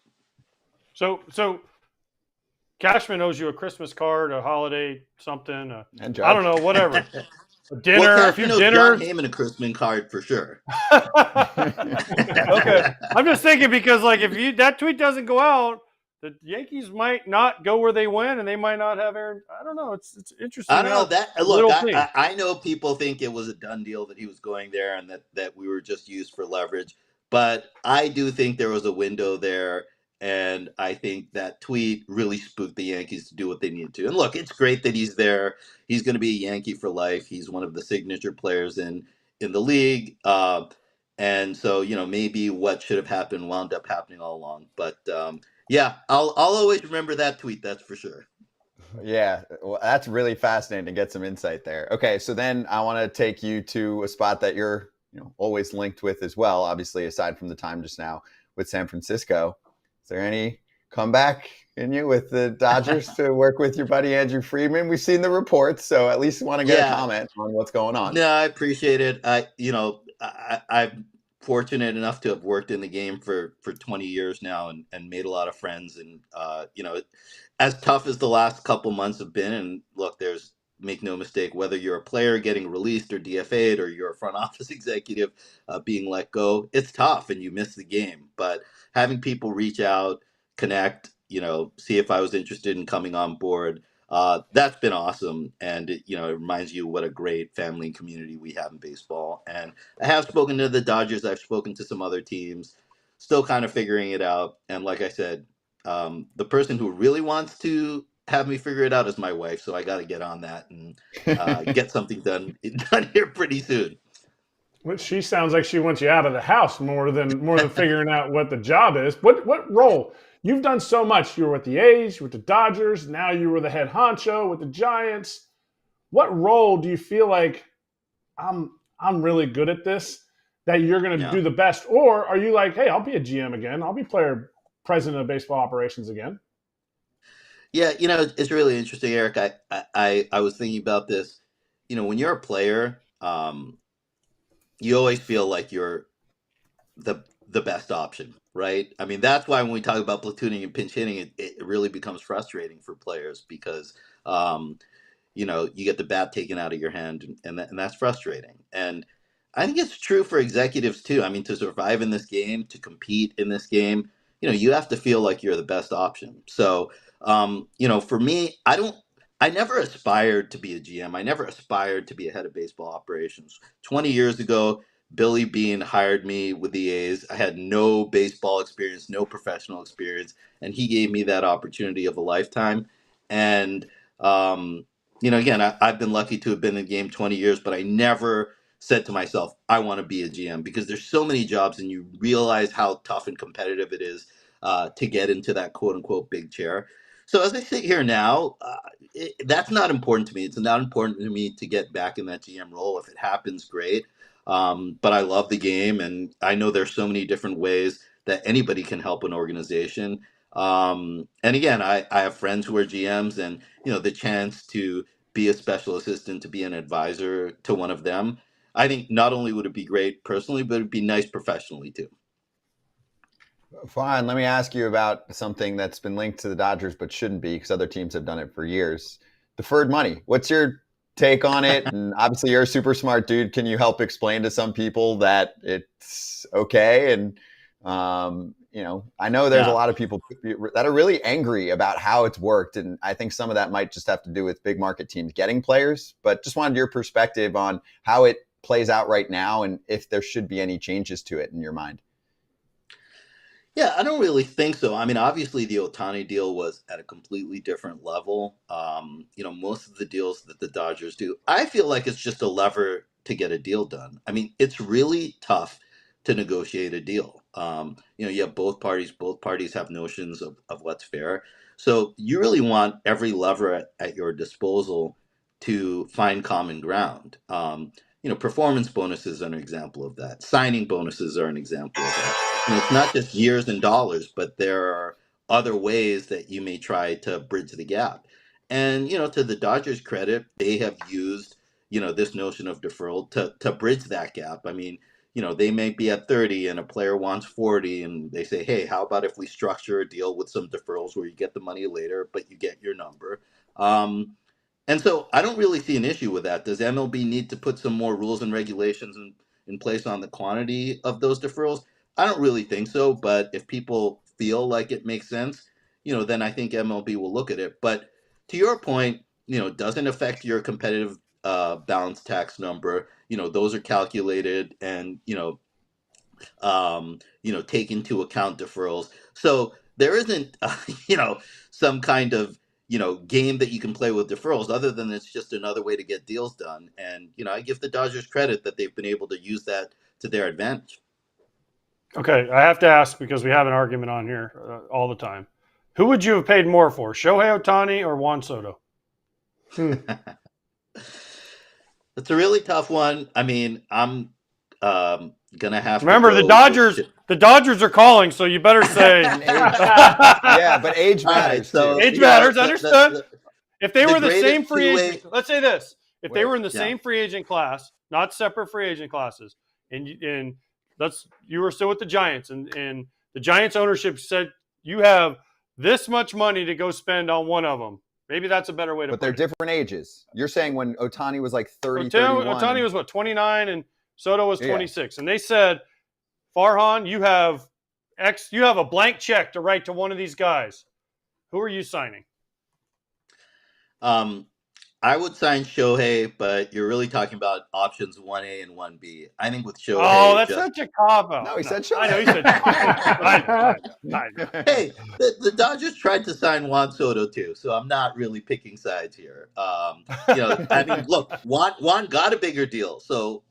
So Cashman owes you a Christmas card, a holiday, something. I don't know, whatever. A dinner, well, a few dinners. John Heyman a Christmas card for sure. Okay, I'm just thinking, because like if that tweet doesn't go out, the Yankees might not go where they went, and they might not have Aaron. I don't know. It's interesting. I don't know that. Look, I know people think it was a done deal that he was going there, and that we were just used for leverage. But I do think there was a window there, and I think that tweet really spooked the Yankees to do what they needed to. And look, it's great that he's there. He's going to be a Yankee for life. He's one of the signature players in the league. And so, maybe what should have happened wound up happening all along. But yeah, I'll always remember that tweet. That's for sure. Yeah, well, that's really fascinating to get some insight there. Okay, so then I want to take you to a spot that you're always linked with as well, obviously, aside from the time just now with San Francisco. Is there any comeback in you with the Dodgers to work with your buddy Andrew Friedman? We've seen the reports, so at least want to get a comment on what's going on. No, I appreciate it. I'm fortunate enough to have worked in the game for 20 years now, and made a lot of friends. And as tough as the last couple months have been, and look, make no mistake, whether you're a player getting released or DFA'd, or you're a front office executive being let go, it's tough and you miss the game. But having people reach out, connect, see if I was interested in coming on board, that's been awesome. And it reminds you what a great family and community we have in baseball. And I have spoken to the Dodgers. I've spoken to some other teams, still kind of figuring it out. And like I said, the person who really wants to have me figure it out is my wife. So I got to get on that and get something done here pretty soon. Well, she sounds like she wants you out of the house more than figuring out what the job is. What role? You've done so much. You were with the A's, you were with the Dodgers. Now you were the head honcho with the Giants. what role do you feel like I'm really good at this, that you're going to Yeah. do the best? Or are you like, hey, I'll be a GM again. I'll be president of baseball operations again. Yeah, it's really interesting, Eric. I was thinking about this. When you're a player, you always feel like you're the best option, right? I mean, that's why when we talk about platooning and pinch hitting, it really becomes frustrating for players because you get the bat taken out of your hand, and that's frustrating. And I think it's true for executives too. I mean, to survive in this game, to compete in this game, you have to feel like you're the best option. So, for me, I never aspired to be a GM. I never aspired to be a head of baseball operations. 20 years ago, Billy Bean hired me with the A's. I had no baseball experience, no professional experience, and he gave me that opportunity of a lifetime. And again, I've been lucky to have been in the game 20 years, but I never said to myself, I want to be a GM, because there's so many jobs and you realize how tough and competitive it is to get into that quote unquote big chair. So as I sit here now, that's not important to me. It's not important to me to get back in that GM role. If it happens, great. But I love the game, and I know there's so many different ways that anybody can help an organization. And again, I have friends who are GMs, and the chance to be a special assistant, to be an advisor to one of them, I think not only would it be great personally, but it'd be nice professionally too. Fine. Let me ask you about something that's been linked to the Dodgers but shouldn't be, because other teams have done it for years. Deferred money. What's your take on it? And obviously you're a super smart dude. Can you help explain to some people that it's okay? And I know there's a lot of people that are really angry about how it's worked, and I think some of that might just have to do with big market teams getting players, but just wanted your perspective on how it plays out right now and if there should be any changes to it in your mind. Yeah, I don't really think so. I mean, obviously, the Otani deal was at a completely different level. Most of the deals that the Dodgers do, I feel like it's just a lever to get a deal done. I mean, it's really tough to negotiate a deal. You have both parties. Both parties have notions of what's fair. So you really want every lever at your disposal to find common ground. Performance bonuses are an example of that. Signing bonuses are an example of that. It's not just years and dollars, but there are other ways that you may try to bridge the gap. And, to the Dodgers' credit, they have used, this notion of deferral to bridge that gap. I mean, they may be at 30 and a player wants 40, and they say, hey, how about if we structure a deal with some deferrals where you get the money later, but you get your number? And so I don't really see an issue with that. Does MLB need to put some more rules and regulations in place on the quantity of those deferrals? I don't really think so. But if people feel like it makes sense, then I think MLB will look at it. But to your point, it doesn't affect your competitive balance tax number. Those are calculated and, take into account deferrals. So there isn't, some kind of, game that you can play with deferrals, other than it's just another way to get deals done. And, I give the Dodgers credit that they've been able to use that to their advantage. Okay, I have to ask, because we have an argument on here all the time. Who would you have paid more for, Shohei Ohtani or Juan Soto? It's a really tough one. I mean, I'm gonna have Remember, to the go Dodgers. The Dodgers are calling, so you better say. Yeah, but age matters too. Age matters. Understood. If they were the same free agent, let's say this: if they were in the same free agent class, not separate free agent classes, and you were still with the Giants, and the Giants ownership said you have this much money to go spend on one of them. Maybe that's a better way to put it. But they're different ages. You're saying when Ohtani was like 30, Ohtani was what, 29, and Soto was 26. And they said, Farhan, you have a blank check to write to one of these guys. Who are you signing? I would sign Shohei, but you're really talking about options 1A and 1B. I think with Shohei... Oh, that's such a cop-out. No, he said Shohei. I know, he said Shohei. Hey, the Dodgers tried to sign Juan Soto too, so I'm not really picking sides here. I mean, look, Juan got a bigger deal, so,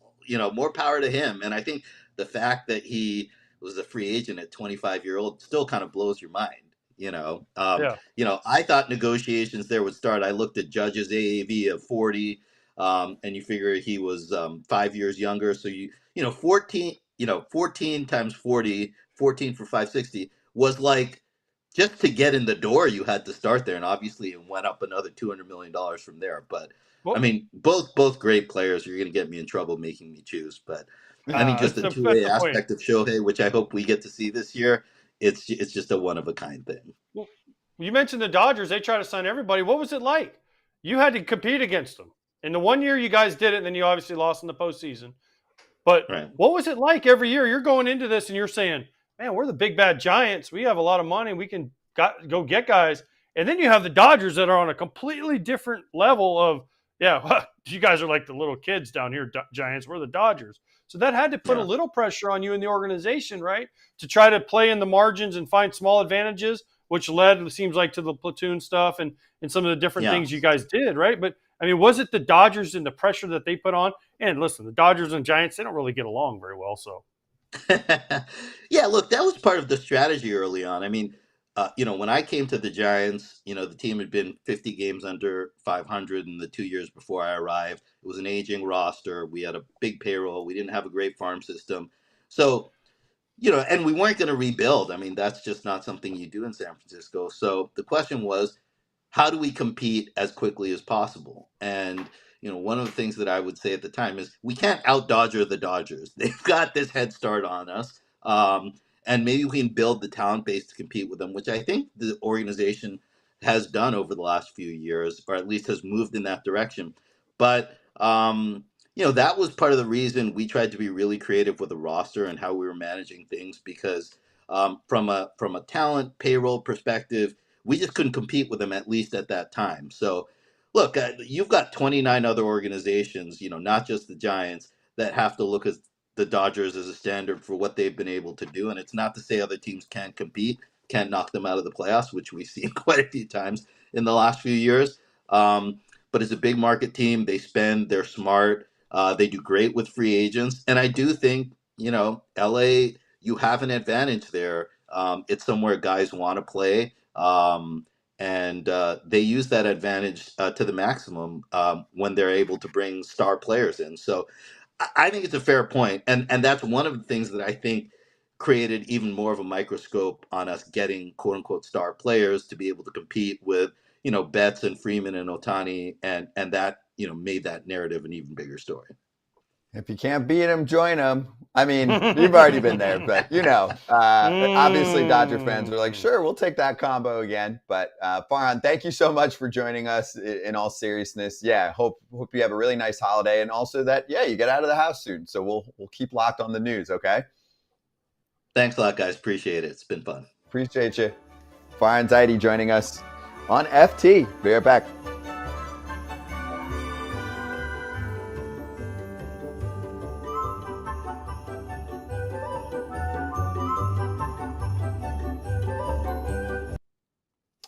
more power to him. And I think the fact that he was a free agent at 25-year-old still kind of blows your mind. I thought negotiations there would start. I looked at Judge's AAV of 40. and you figure he was 5 years younger. So 14 times 40, 14 for 560 was like just to get in the door. You had to start there, and obviously it went up another $200 million from there. But I Well, mean, both great players. You're going to get me in trouble making me choose, but I think just the that's two-way the point. aspect of Shohei, which I hope we get to see this year, it's just a one-of-a-kind thing. Well, you mentioned the Dodgers. They try to sign everybody. What was it like? You had to compete against them. In the 1 year you guys did it, and then you obviously lost in the postseason. But Right. what was it like every year? You're going into this and you're saying, man, we're the big bad Giants. We have a lot of money. We can go get guys. And then you have the Dodgers that are on a completely different level of, yeah, you guys are like the little kids down here, Giants. We're the Dodgers. So that had to put a little pressure on you in the organization, right? To try to play in the margins and find small advantages, which led, it seems like, to the platoon stuff and some of the different things you guys did, right? But, I mean, was it the Dodgers and the pressure that they put on? And listen, the Dodgers and Giants, they don't really get along very well, so. Yeah, look, that was part of the strategy early on. I mean, when I came to the Giants, the team had been 50 games under 500 in the 2 years before I arrived. It was an aging roster. We had a big payroll. We didn't have a great farm system. So, and we weren't going to rebuild. I mean, that's just not something you do in San Francisco. So the question was, how do we compete as quickly as possible? And one of the things that I would say at the time is we can't out-Dodger the Dodgers. They've got this head start on us, and maybe we can build the talent base to compete with them, which I think the organization has done over the last few years, or at least has moved in that direction. But that was part of the reason we tried to be really creative with the roster and how we were managing things, because from a talent payroll perspective, we just couldn't compete with them, at least at that time. So, look, you've got 29 other organizations, not just the Giants, that have to look at the Dodgers as a standard for what they've been able to do. And it's not to say other teams can't compete, can't knock them out of the playoffs, which we've seen quite a few times in the last few years. But it's a big market team. They spend, they're smart. They do great with free agents. And I do think, LA, you have an advantage there. It's somewhere guys want to play. And they use that advantage to the maximum when they're able to bring star players in. So I think it's a fair point. And that's one of the things that I think created even more of a microscope on us getting quote unquote star players to be able to compete with, Betts and Freeman and Ohtani. And that, made that narrative an even bigger story. If you can't beat them, join them. I mean, you've already been there, but obviously Dodger fans are like, sure, we'll take that combo again. But Farhan, thank you so much for joining us. In all seriousness, yeah, hope you have a really nice holiday, and also that you get out of the house soon. So we'll keep locked on the news, okay? Thanks a lot, guys. Appreciate it. It's been fun. Appreciate you. Farhan Zaidi joining us on FT. Be right back.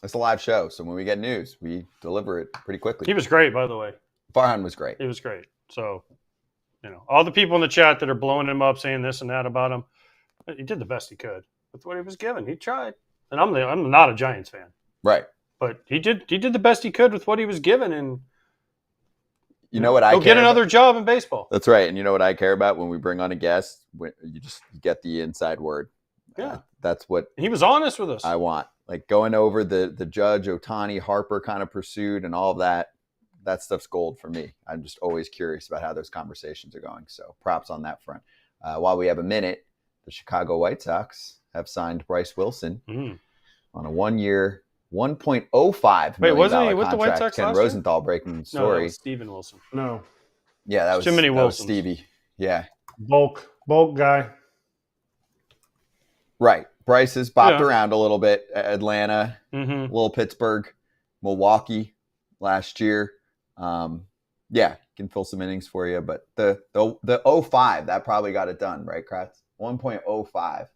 It's a live show, so when we get news, we deliver it pretty quickly. He was great, by the way. Farhan was great. He was great. So, all the people in the chat that are blowing him up, saying this and that about him, he did the best he could with what he was given. He tried, and I'm not a Giants fan, right? But he did the best he could with what he was given, and you know what I go get another job in baseball. That's right, and you know what I care about when we bring on a guest, you just get the inside word. Yeah, that's what he was honest with us. I want. Like going over the Judge, Ohtani, Harper kind of pursuit and all of that stuff's gold for me. I'm just always curious about how those conversations are going. So props on that front. While we have a minute, the Chicago White Sox have signed Bryce Wilson on a 1-year, $1.05 million Wait, wasn't he with contract. The White Sox Ken last Rosenthal year? Breaking the story. No, that was Steven Wilson. No. Yeah, that was too many Wilsons. Stevie. Yeah. Bulk guy. Right. Bryce has bopped around a little bit. Atlanta, little Pittsburgh, Milwaukee last year. Can fill some innings for you. But the 05, that probably got it done, right, Kratz? 1.05.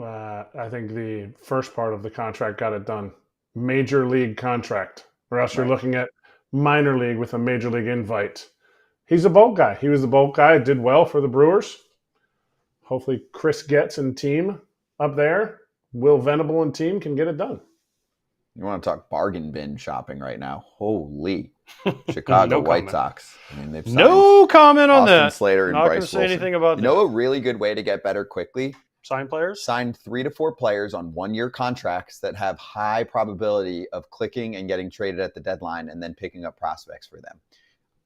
I think the first part of the contract got it done. Major league contract. Or else you're looking at minor league with a major league invite. He's a bulk guy. He was the bulk guy. Did well for the Brewers. Hopefully Chris Getz and team up there, Will Venable and team can get it done. You want to talk bargain bin shopping right now? Holy Chicago White Sox. I mean, they've signed no comment on Austin that. Slater and Not going to Bryce say Wilson. anything about You that. know a really good way to get better quickly? Sign players? Sign 3 to 4 players on 1-year contracts that have high probability of clicking and getting traded at the deadline and then picking up prospects for them.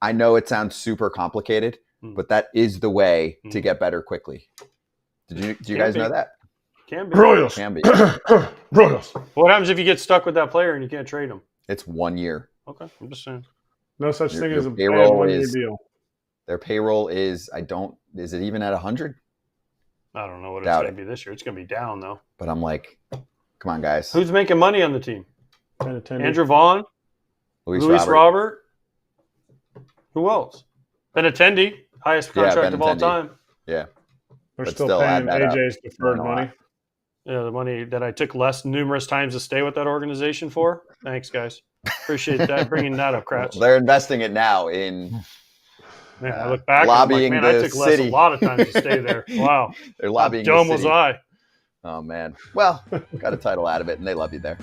I know it sounds super complicated, but that is the way to get better quickly. Do you guys know that? Can be. Royals. Can be. Royals. What happens if you get stuck with that player and you can't trade him? It's 1 year. Okay, I'm just saying. No such thing as a payroll 1-year deal. Their payroll is is it even at 100? I don't know what it's going to be this year. It's going to be down, though. But I'm like, come on, guys. Who's making money on the team? Andrew Vaughn? Luis Robert? Who else? Benintendi, highest contract of all time. Yeah. They're still paying AJ's deferred money. Yeah, the money that I took less numerous times to stay with that organization for. Thanks, guys. Appreciate that. Bringing that up, Kratz. They're investing it now in I look back lobbying and I'm like, man, the I took city. less a lot of times to stay there. Wow. They're lobbying How dumb the city. was I? Oh, man. Well, got a title out of it, and they love you there.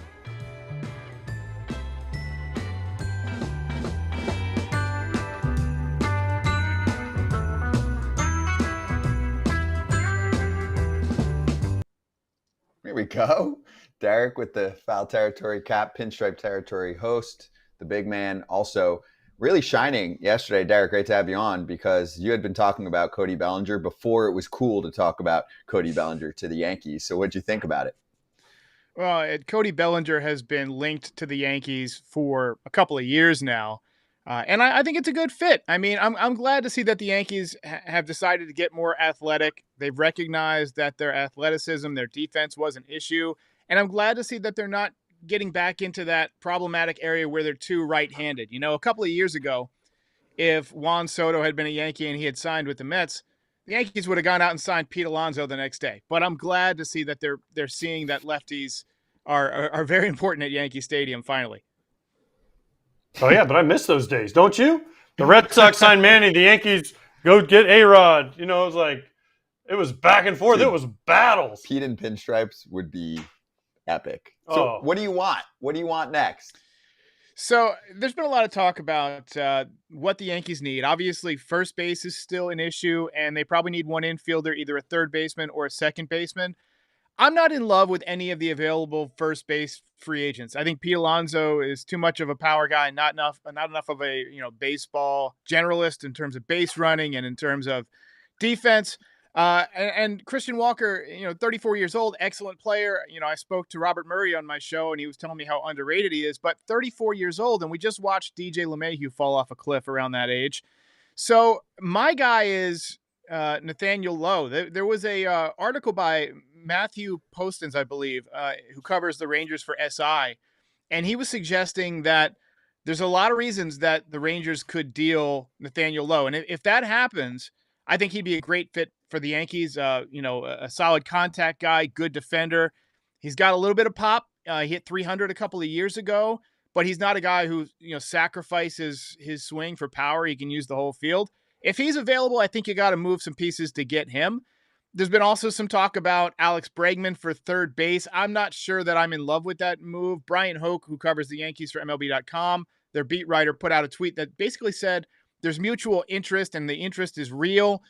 Here we go. Derek with the foul territory cap, pinstripe territory host, the big man, also really shining yesterday. Derek, great to have you on because you had been talking about Cody Bellinger before it was cool to talk about Cody Bellinger to the Yankees. So what'd you think about it? Well, Cody Bellinger has been linked to the Yankees for a couple of years now. And I think it's a good fit. I mean, I'm glad to see that the Yankees have decided to get more athletic. They've recognized that their athleticism, their defense was an issue. And I'm glad to see that they're not getting back into that problematic area where they're too right-handed. You know, a couple of years ago, if Juan Soto had been a Yankee and he had signed with the Mets, the Yankees would have gone out and signed Pete Alonso the next day. But I'm glad to see that they're seeing that lefties are very important at Yankee Stadium finally. Oh, yeah, but I miss those days, don't you? The Red Sox signed Manny, the Yankees go get A-Rod. You know, it was back and forth. It was battles. Pete in pinstripes would be epic. So what do you want? What do you want next? So there's been a lot of talk about what the Yankees need. Obviously, first base is still an issue, and they probably need one infielder, either a third baseman or a second baseman. I'm not in love with any of the available first base free agents. I think Pete Alonso is too much of a power guy, not enough of a baseball generalist in terms of base running and in terms of defense. And Christian Walker, 34 years old, excellent player. I spoke to Robert Murray on my show, and he was telling me how underrated he is. But 34 years old, and we just watched DJ LeMahieu fall off a cliff around that age. So my guy is Nathaniel Lowe. There was a article by Matthew Postins, I believe, who covers the Rangers for SI, and he was suggesting that there's a lot of reasons that the Rangers could deal Nathaniel Lowe, and if that happens, I think he'd be a great fit for the Yankees. A solid contact guy, good defender. He's got a little bit of pop. He hit 300 a couple of years ago, but he's not a guy who sacrifices his swing for power. He can use the whole field. If he's available, I think you got to move some pieces to get him. There's been also some talk about Alex Bregman for third base. I'm not sure that I'm in love with that move. Brian Hoke, who covers the Yankees for MLB.com, their beat writer, put out a tweet that basically said there's mutual interest and the interest is real.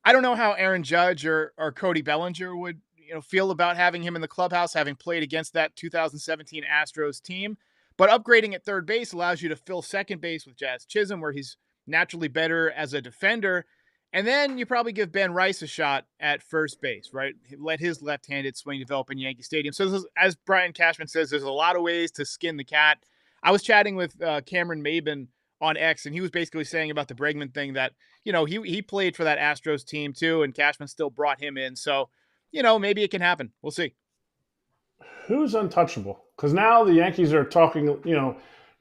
I don't know how Aaron Judge or Cody Bellinger would feel about having him in the clubhouse, having played against that 2017 Astros team. But upgrading at third base allows you to fill second base with Jazz Chisholm, where he's naturally better as a defender. And then you probably give Ben Rice a shot at first base, right? Let his left-handed swing develop in Yankee Stadium. So as Brian Cashman says, there's a lot of ways to skin the cat. I was chatting with Cameron Maben on X, and he was basically saying about the Bregman thing that, he played for that Astros team too, and Cashman still brought him in. So, maybe it can happen. We'll see. Who's untouchable? Because now the Yankees are talking,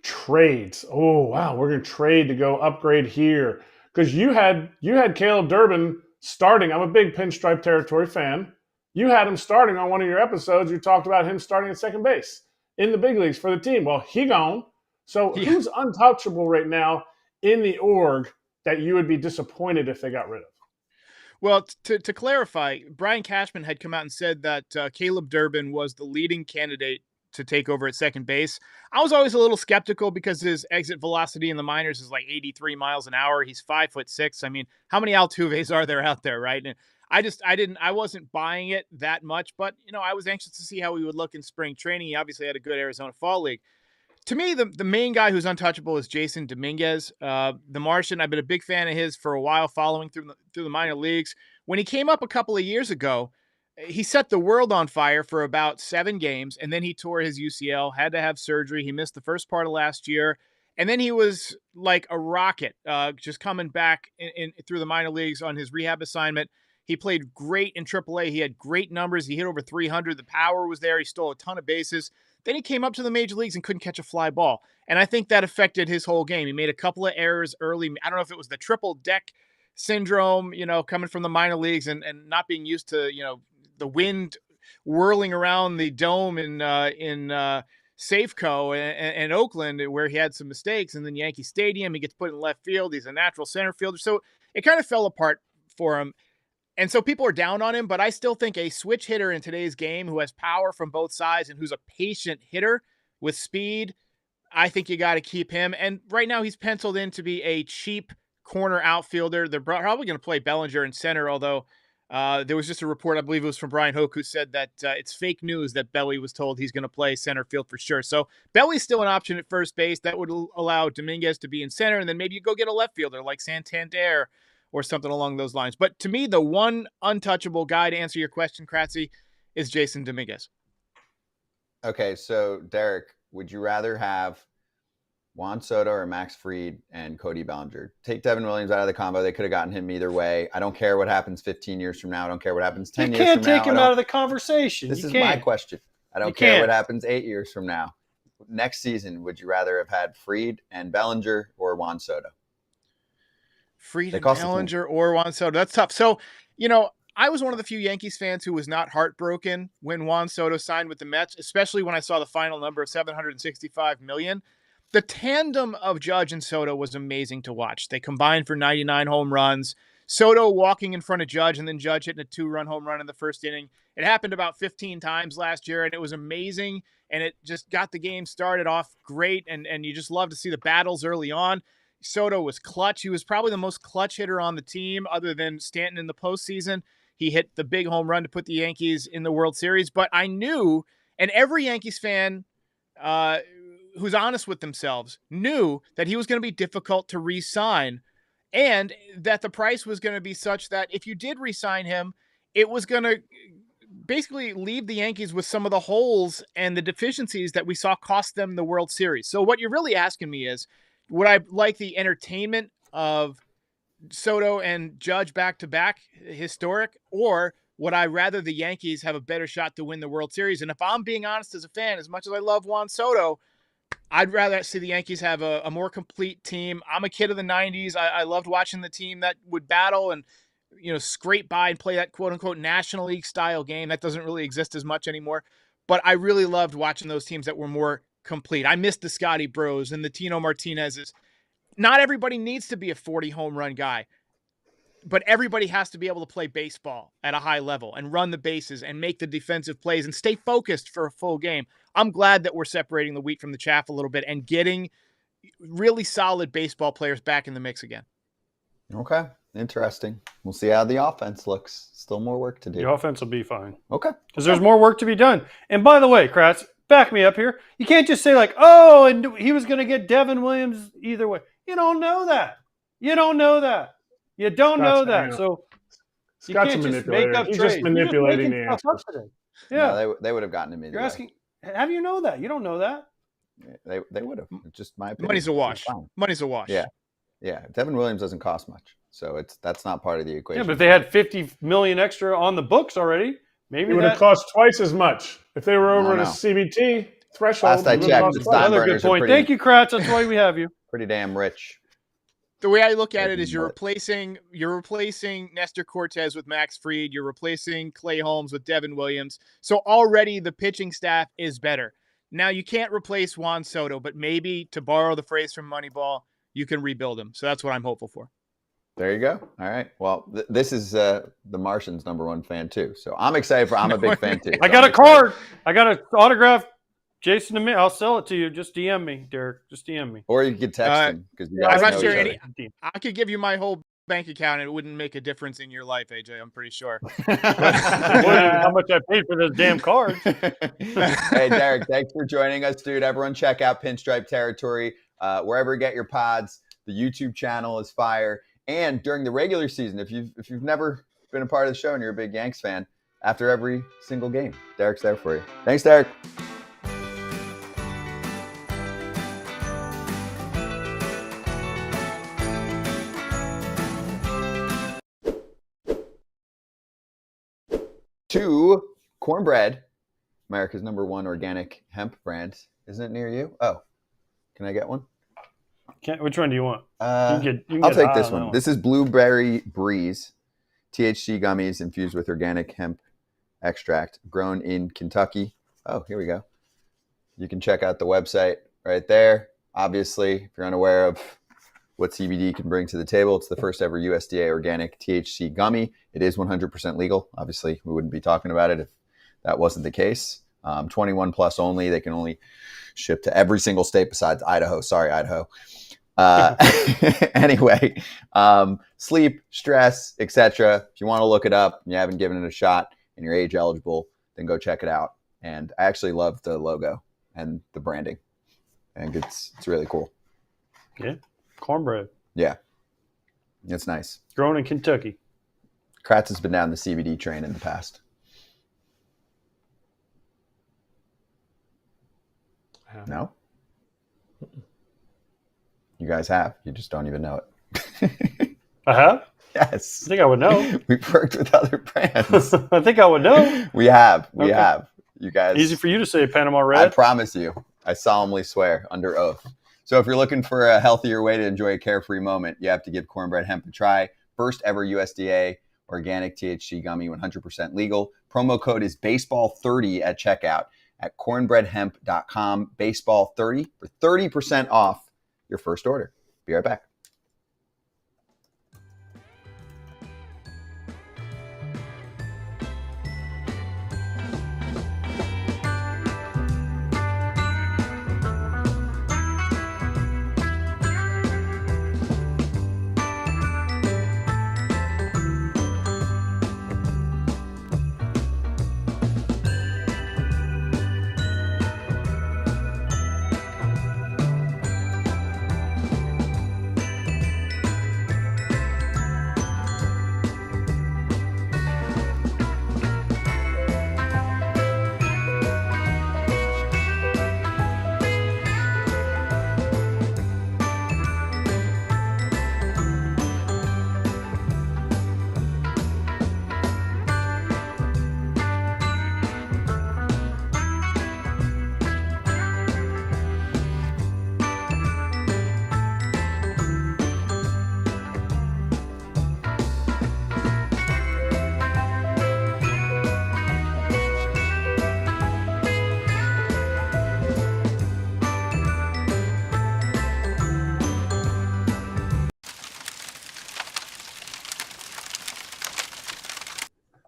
trades. Oh, wow, we're going to trade to go upgrade here. Because you had Caleb Durbin starting. I'm a big pinstripe territory fan. You had him starting on one of your episodes. You talked about him starting at second base in the big leagues for the team. Well, he gone. So who's untouchable right now in the org that you would be disappointed if they got rid of? Well, to clarify, Brian Cashman had come out and said that Caleb Durbin was the leading candidate to take over at second base. I was always a little skeptical because his exit velocity in the minors is like 83 miles an hour. He's 5'6". I mean, how many Altuves are there out there, right? And I wasn't buying it that much, but I was anxious to see how he would look in spring training. He obviously had a good Arizona Fall League. To me, the main guy who's untouchable is Jason Dominguez, the Martian. I've been a big fan of his for a while, following through the minor leagues. When he came up a couple of years ago, he set the world on fire for about 7 games, and then he tore his UCL, had to have surgery. He missed the first part of last year, and then he was like a rocket, just coming back in through the minor leagues on his rehab assignment. He played great in AAA. He had great numbers. He hit over 300. The power was there. He stole a ton of bases. Then he came up to the major leagues and couldn't catch a fly ball. And I think that affected his whole game. He made a couple of errors early. I don't know if it was the triple deck syndrome, coming from the minor leagues and not being used to, the wind whirling around the dome in Safeco and Oakland, where he had some mistakes. And then Yankee Stadium, he gets put in left field. He's a natural center fielder. So it kind of fell apart for him. And so people are down on him, but I still think a switch hitter in today's game who has power from both sides and who's a patient hitter with speed, I think you got to keep him. And right now he's penciled in to be a cheap corner outfielder. They're probably going to play Bellinger in center, although there was just a report, I believe it was from Brian Hoke, who said that it's fake news that Belly was told he's going to play center field for sure. So Belly's still an option at first base. That would allow Dominguez to be in center, and then maybe you go get a left fielder like Santander or something along those lines. But to me, the one untouchable guy, to answer your question, Kratzy, is Jason Dominguez. Okay, so Derek, would you rather have Juan Soto or Max Fried and Cody Bellinger? Take Devin Williams out of the combo. They could have gotten him either way. I don't care what happens 15 years from now. I don't care what happens 10 years from now. You can't take him out of the conversation. This is my question. I don't care what happens 8 years from now. Next season, would you rather have had Fried and Bellinger or Juan Soto? Fried and Bellinger or Juan Soto. That's tough. So, I was one of the few Yankees fans who was not heartbroken when Juan Soto signed with the Mets, especially when I saw the final number of $765 million. The tandem of Judge and Soto was amazing to watch. They combined for 99 home runs. Soto walking in front of Judge and then Judge hitting a 2-run home run in the first inning. It happened about 15 times last year, and it was amazing, and it just got the game started off great, and you just love to see the battles early on. Soto was clutch. He was probably the most clutch hitter on the team other than Stanton in the postseason. He hit the big home run to put the Yankees in the World Series. But I knew, and every Yankees fan who's honest with themselves knew that he was going to be difficult to re-sign and that the price was going to be such that if you did re-sign him, it was going to basically leave the Yankees with some of the holes and the deficiencies that we saw cost them the World Series. So what you're really asking me is, would I like the entertainment of Soto and Judge back-to-back, historic, or would I rather the Yankees have a better shot to win the World Series? And if I'm being honest as a fan, as much as I love Juan Soto, I'd rather see the Yankees have a more complete team. I'm a kid of the 90s. I loved watching the team that would battle and scrape by and play that quote-unquote National League style game. That doesn't really exist as much anymore. But I really loved watching those teams that were more complete. I missed the Scotty Bros and the Tino Martinez's. Not everybody needs to be a 40 home run guy, but everybody has to be able to play baseball at a high level and run the bases and make the defensive plays and stay focused for a full game. I'm glad that we're separating the wheat from the chaff a little bit and getting really solid baseball players back in the mix again. Okay. Interesting. We'll see how the offense looks. Still more work to do. The offense will be fine. Okay. Because there's more work to be done. And by the way, Kratz, back me up here. You can't just say like, oh, and he was going to get Devin Williams either way. You don't know that. You don't know that. You don't know that. So you can't just make up trades. He's just manipulating the answers. Yeah. No, they would have gotten him either way. You're asking, how do you know that? You don't know that. Yeah, they would have. It's just my opinion. Money's a wash. Money's a wash. Yeah. Yeah. Devin Williams doesn't cost much. So that's not part of the equation. Yeah, but if they had $50 million extra on the books already, maybe it would have cost twice as much. If they were over the CBT threshold, last I checked, another good point. Thank you, Kratz. That's why we have you. Pretty damn rich. The way I look at it is you're replacing Nestor Cortez with Max Fried. You're replacing Clay Holmes with Devin Williams. So already the pitching staff is better. Now you can't replace Juan Soto, but maybe, to borrow the phrase from Moneyball, you can rebuild him. So that's what I'm hopeful for. There you go. All right. Well, this is the Martian's #1 fan too. So I'm excited I'm a big fan too. So I got a card. I got an autographed Jason to me. I'll sell it to you. Just DM me, Derek. Just DM me. Or you could text him because you I'm guys not know sure each other. I could give you my whole bank account and it wouldn't make a difference in your life, AJ. I'm pretty sure. How much I paid for those damn cards. Hey, Derek, thanks for joining us, dude. Everyone check out Pinstripe Territory. Wherever you get your pods, the YouTube channel is fire. And during the regular season, if you've never been a part of the show and you're a big Yanks fan, after every single game, Derek's there for you. Thanks, Derek. To Cornbread, America's #1 organic hemp brand. Isn't it near you? Oh, can I get one? Which one do you want? I'll take this one. This is Blueberry Breeze, THC gummies infused with organic hemp extract, grown in Kentucky. Oh, here we go. You can check out the website right there. Obviously, if you're unaware of what CBD can bring to the table, it's the first ever USDA organic THC gummy. It is 100% legal. Obviously, we wouldn't be talking about it if that wasn't the case. 21 plus only. They can only ship to every single state besides Idaho. Sorry, Idaho. Anyway, sleep, stress, etc. If you want to look it up and you haven't given it a shot and you're age eligible, then go check it out. And I actually love the logo and the branding. I think it's really cool. Yeah. Cornbread. Yeah. It's nice. Grown in Kentucky. Kratz has been down the CBD train in the past. No? You guys have. You just don't even know it. I have? Yes. I think I would know. We've worked with other brands. I think I would know. We have. We have. You guys. Easy for you to say, Panama Red. I promise you. I solemnly swear under oath. So if you're looking for a healthier way to enjoy a carefree moment, you have to give Cornbread Hemp a try. First ever USDA organic THC gummy, 100% legal. Promo code is baseball30 at checkout at cornbreadhemp.com. Baseball30 for 30% off your first order. Be right back.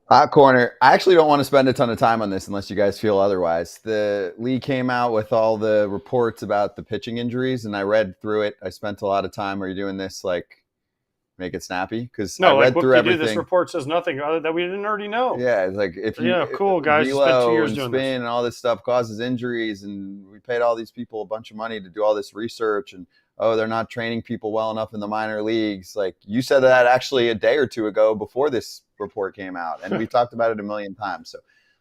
Hot corner. I actually don't want to spend a ton of time on this unless you guys feel otherwise. The league came out with all the reports about the pitching injuries, and I read through it. I spent a lot of time. Are you doing this like make it snappy? Because no, I read like, through everything. This report says nothing other that we didn't already know. Yeah, it's like if you cool guys spent 2 years and doing spin this. and all this stuff causes injuries, and we paid all these people a bunch of money to do all this research, and they're not training people well enough in the minor leagues. Like you said that actually a day or two ago before this report came out, and we talked about it a million times.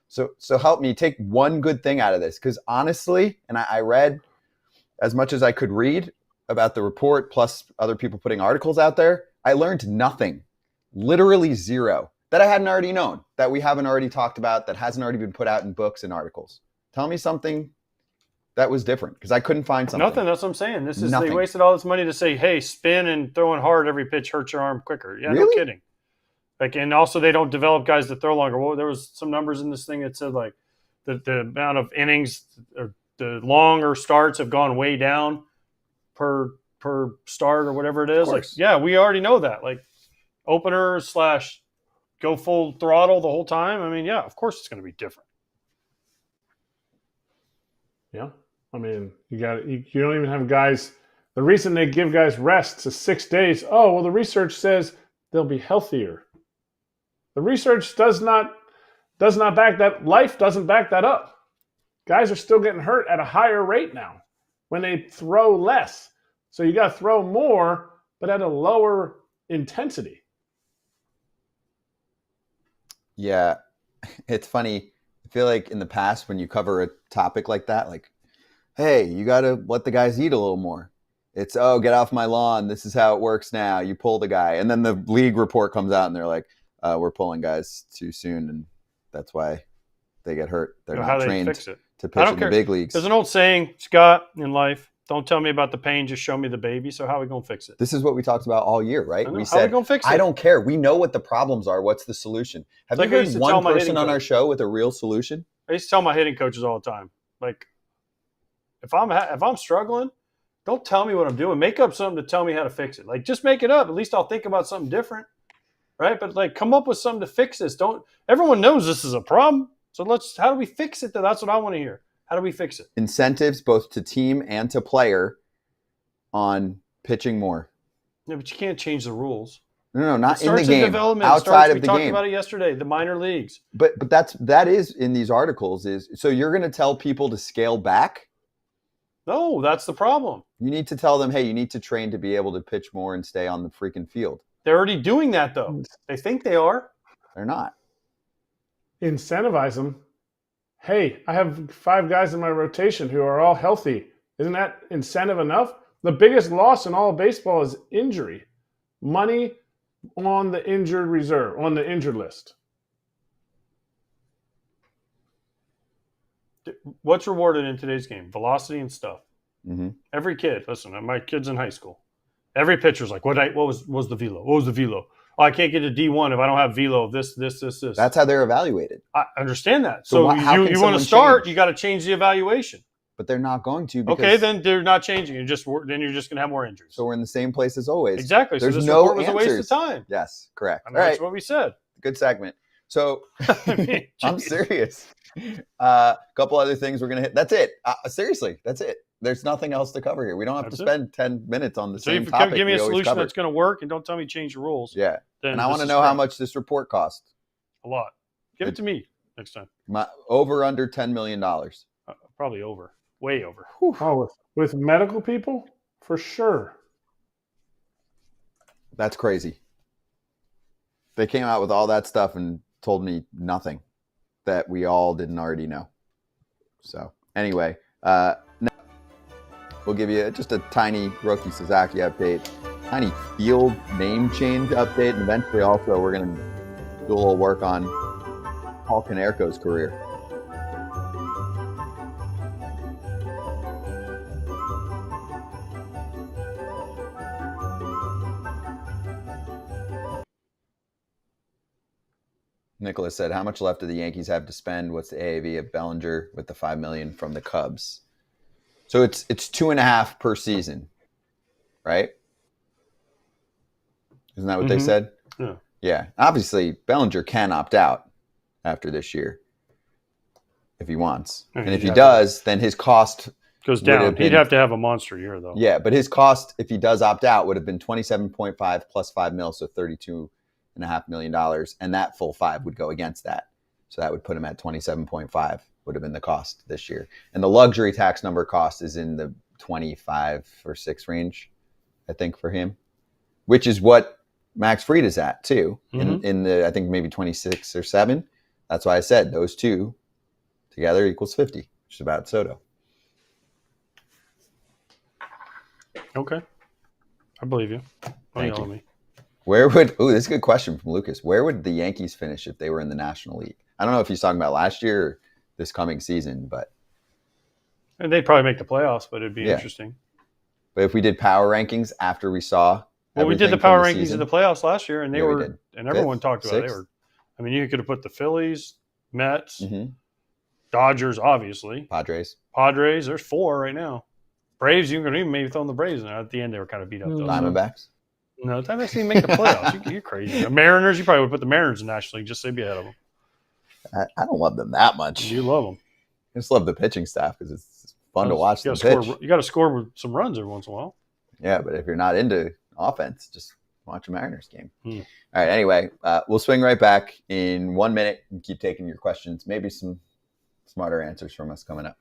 So help me take one good thing out of this, because honestly, and I read as much as I could read about the report, plus other people putting articles out there. I learned nothing, literally zero, that I hadn't already known, that we haven't already talked about, that hasn't already been put out in books and articles. Tell me something that was different, because I couldn't find something. Nothing. That's what I'm saying. This is Nothing. They wasted all this money to say, hey, spin and throwing hard every pitch hurts your arm quicker. Yeah, Really? No kidding. Like, and also they don't develop guys that throw longer. Well, there was some numbers in this thing that said like the amount of innings or the longer starts have gone way down per start or whatever it is. Like, yeah, we already know that. Like opener / go full throttle the whole time. I mean, yeah, of course it's going to be different. Yeah. I mean, you don't even have guys. The reason they give guys rests is 6 days. Oh, well, the research says they'll be healthier. The research does not back that. Life doesn't back that up. Guys are still getting hurt at a higher rate now when they throw less. So you got to throw more, but at a lower intensity. Yeah, it's funny. I feel like in the past when you cover a topic like that, like, hey, you got to let the guys eat a little more. It's, oh, get off my lawn. This is how it works now. You pull the guy. And then the league report comes out and they're like, we're pulling guys too soon. And that's why they get hurt. They're not trained to pitch in the big leagues. There's an old saying, Scott, in life, don't tell me about the pain, just show me the baby. So how are we going to fix it? This is what we talked about all year, right? We said, how are we going to fix it? I don't care. We know what the problems are. What's the solution? Have you heard one person on our show with a real solution? I used to tell my hitting coaches all the time, like, if I'm struggling, don't tell me what I'm doing. Make up something to tell me how to fix it. Like, just make it up. At least I'll think about something different, right? But like, come up with something to fix this. Everyone knows this is a problem. So how do we fix it? That's what I want to hear. How do we fix it? Incentives both to team and to player on pitching more. Yeah, but you can't change the rules. No, not in the game. Outside of the game. We talked about it yesterday, the minor leagues. But that is in these articles is, so you're going to tell people to scale back? No, that's the problem. You need to tell them, hey, you need to train to be able to pitch more and stay on the freaking field. They're already doing that, though. They think they are. They're not. Incentivize them. Hey, I have 5 guys in my rotation who are all healthy. Isn't that incentive enough? The biggest loss in all of baseball is injury. Money on the injured reserve, on the injured list. What's rewarded in today's game? Velocity and stuff. Mm-hmm. Every kid, listen, my kid's in high school. Every pitcher's like, what was the velo? What was the velo? Oh, I can't get a D1 if I don't have velo of this. That's how they're evaluated. I understand that. So you want to start, you got to change the evaluation. But they're not going to. Okay, then they're not changing. Then you're just going to have more injuries. So we're in the same place as always. Exactly. There's so this no report was answers. A waste of time. Yes, correct. I mean, that's what we said. Good segment. So I'm serious. Couple other things we're going to hit. That's it. Seriously, that's it. There's nothing else to cover here. We don't have to spend 10 minutes on the same topic. Give me a solution that's going to work, and don't tell me change the rules. Yeah. And I want to know how much this report cost. A lot. Give it to me next time. Over under $10 million. Probably over. Way over. Oh, with medical people? For sure. That's crazy. They came out with all that stuff and told me nothing that we all didn't already know. So anyway, we'll give you just a tiny Roki Sasaki update, tiny field name change update, and eventually also we're going to do a little work on Paul Konerko's career. Nicholas said, how much left do the Yankees have to spend? What's the AAV of Bellinger with the $5 million from the Cubs? So it's 2.5 per season, right? Isn't that what they said? Yeah. Yeah. Obviously, Bellinger can opt out after this year if he wants. And if he does, then his cost goes down. He'd have to have a monster year, though. Yeah, but his cost, if he does opt out, would have been 27.5 plus $5 million, so $32.5 million, and that full 5 would go against that. So that would put him at 27.5 would have been the cost this year. And the luxury tax number cost is in the 25 or 6 range, I think, for him, which is what Max Fried is at too. In the, I think maybe 26 or 7. That's why I said those two together equals 50, which is about Soto. Okay. I believe you. Thank you. Me. This is a good question from Lucas. Where would the Yankees finish if they were in the National League? I don't know if he's talking about last year or this coming season, but. And they'd probably make the playoffs, but it'd be interesting. But if we did power rankings after we saw. Well, we did the power rankings in the playoffs last year, and and everyone talked about it. I mean, you could have put the Phillies, Mets, Dodgers, obviously. Padres. There's 4 right now. Braves, you can even maybe throw in the Braves in there. At the end, they were kind of beat up, though. Diamondbacks. No, that makes me make the playoffs. You're crazy. The Mariners, you probably would put the Mariners in the National League just so they'd be ahead of them. I don't love them that much. You love them. I just love the pitching staff because it's fun to watch them score, pitch. you got to score with some runs every once in a while. Yeah, but if you're not into offense, just watch a Mariners game. Hmm. All right, anyway, we'll swing right back in 1 minute and keep taking your questions. Maybe some smarter answers from us coming up.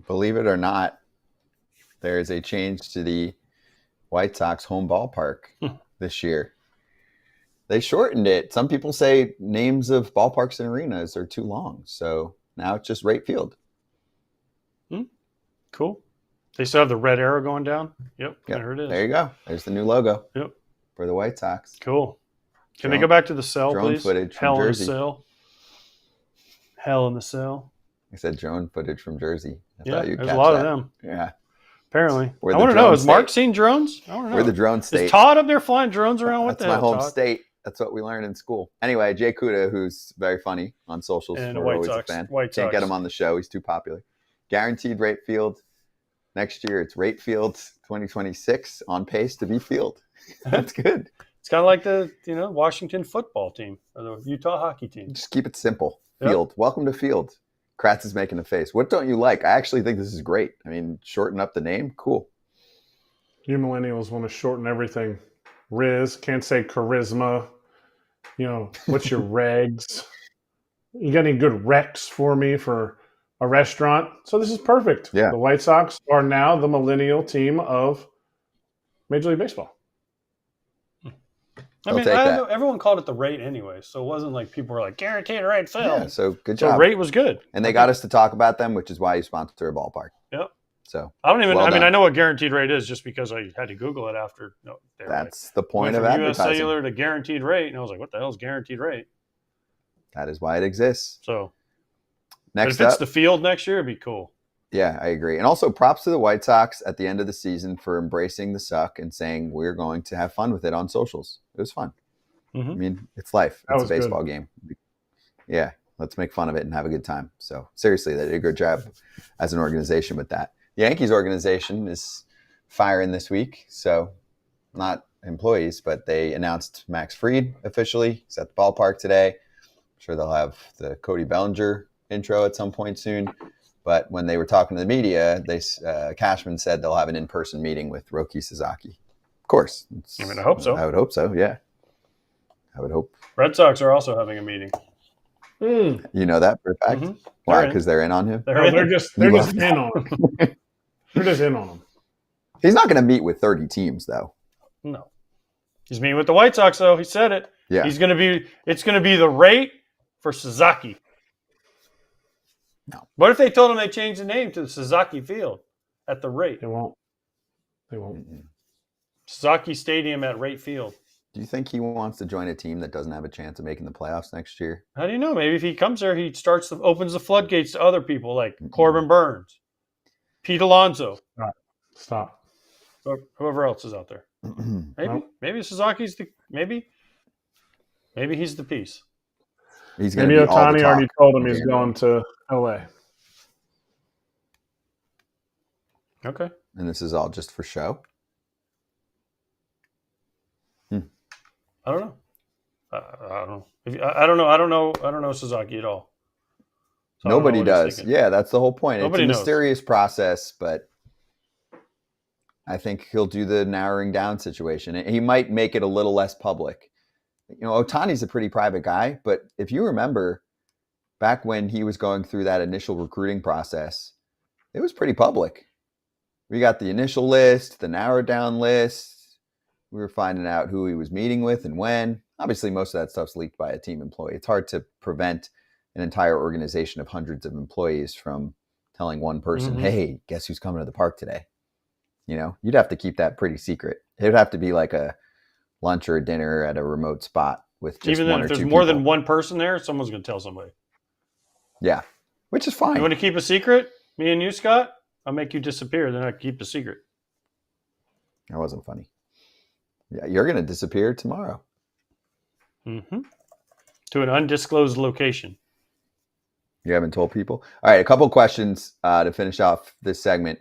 Believe it or not, there is a change to the White Sox home ballpark this year. They shortened it. Some people say names of ballparks and arenas are too long, so now it's just Rate Field. Cool. They still have the red arrow going down. Yep. There it is. There you go. There's the new logo. Yep. For the White Sox. Cool. Can they go back to the cell, drone please? footage from Hell Jersey. in the cell. Hell in the cell. I said drone footage from Jersey. Yeah, there's a lot of them. Yeah. Apparently. We're I the want to know, drone has Mark state. seen drones? I want to know. We're the drone state. Is Todd up there flying drones around? What That's the my hell, home Todd? state. That's what we learned in school. Anyway, Jay Kuda, who's very funny on socials, And we're White always Sox. a fan. White Can't Sox. get him on the show. He's too popular. Guaranteed Rate Field. Next year, it's Rate Field 2026 on pace to be Field. That's good. It's kind of like the Washington football team or the Utah hockey team. Just keep it simple. Yep. Field. Welcome to Field. Kratz is making a face. What don't you like? I actually think this is great. I mean, shorten up the name. Cool. You millennials want to shorten everything. Riz, can't say charisma. What's your regs? You got any good recs for me for a restaurant? So this is perfect. Yeah. The White Sox are now the millennial team of Major League Baseball. I mean, everyone called it the rate anyway, so it wasn't like people were like, guaranteed rate Phil. Yeah, so good So job. rate was good. And they got us to talk about them, which is why you sponsor a ballpark. Yep. So I don't even. well I mean, done. I know what guaranteed rate is just because I had to Google it after. That's the point went of from US advertising. Cellular to guaranteed rate, and I was like, "What the hell is guaranteed rate?" That is why it exists. So, Next if it's up, the Field next year, it'd be cool. yeah, I agree. And also, props to the White Sox at the end of the season for embracing the suck and saying we're going to have fun with it on socials. It was fun. Mm-hmm. I mean, it's life. That It's a was good. baseball game. Yeah, let's make fun of it and have a good time. So seriously, they did a good job as an organization with that. The Yankees organization is firing this week. So not employees, but they announced Max Fried officially. He's at the ballpark today. I'm sure they'll have the Cody Bellinger intro at some point soon. But when they were talking to the media, Cashman said they'll have an in-person meeting with Roki Sasaki. Of course. I mean, I hope so. I would hope so, yeah. I would hope. Red Sox are also having a meeting. Mm. You know that for a fact? Mhm. Why? They're in. Because they're in on him? They're just in on him. They're just in on him. He's not going to meet with 30 teams, though. No, he's meeting with the White Sox, though. He said it. Yeah. It's going to be the rate for Sasaki. No. What if they told him they changed the name to the Sasaki Field at the rate? They won't. They won't. Sasaki Stadium at Rate Field. Do you think he wants to join a team that doesn't have a chance of making the playoffs next year? How do you know? Maybe if he comes there, he opens the floodgates to other people like Corbin Burns, Pete Alonso, Stop. or whoever else is out there. Maybe Suzuki's maybe he's the piece. He's going to Maybe be all the Ohtani already talk. told him he's going to LA. Okay. And this is all just for show? I don't know. I don't know. I don't know Suzuki at all. So I don't know Nobody what he's does. thinking. Yeah, that's the whole point. Nobody it's a knows. mysterious process, but I think he'll do the narrowing down situation. He might make it a little less public. Ohtani's a pretty private guy, but if you remember back when he was going through that initial recruiting process, it was pretty public. We got the initial list, the narrowed down list. We were finding out who he was meeting with and when. Obviously, most of that stuff's leaked by a team employee. It's hard to prevent an entire organization of hundreds of employees from telling one person, hey, guess who's coming to the park today? You'd have to keep that pretty secret. It would have to be like a lunch or a dinner at a remote spot with just even one then, or if there's two more people. than one person there, someone's going to tell somebody. Yeah, which is fine. You want to keep a secret? Me and you, Scott? I'll make you disappear. Then I can keep the secret. That wasn't funny. Yeah, you're going to disappear tomorrow. To an undisclosed location. You haven't told people? All right, a couple questions to finish off this segment.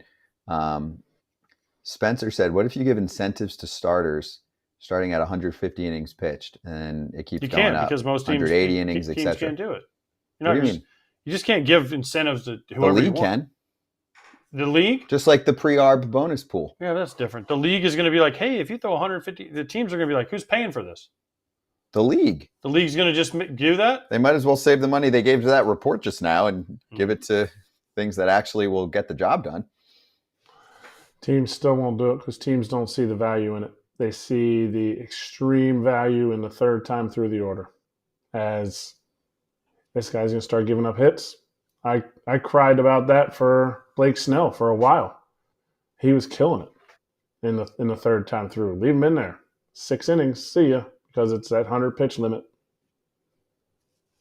Spencer said, what if you give incentives to starters starting at 150 innings pitched and it keeps going up? Because most teams, 180 innings, teams etc. can't do it. What do you mean? You just can't give incentives to whoever The you league want. can. The league? Just like the pre-arb bonus pool. Yeah, that's different. The league is going to be like, hey, if you throw 150, the teams are going to be like, who's paying for this? The league. The league's going to just do that? They might as well save the money they gave to that report just now and give it to things that actually will get the job done. Teams still won't do it because teams don't see the value in it. They see the extreme value in the third time through the order. As this guy's going to start giving up hits. I cried about that for Blake Snell for a while. He was killing it in the third time through. Leave him in there. 6 innings, see ya, because it's that 100 pitch limit.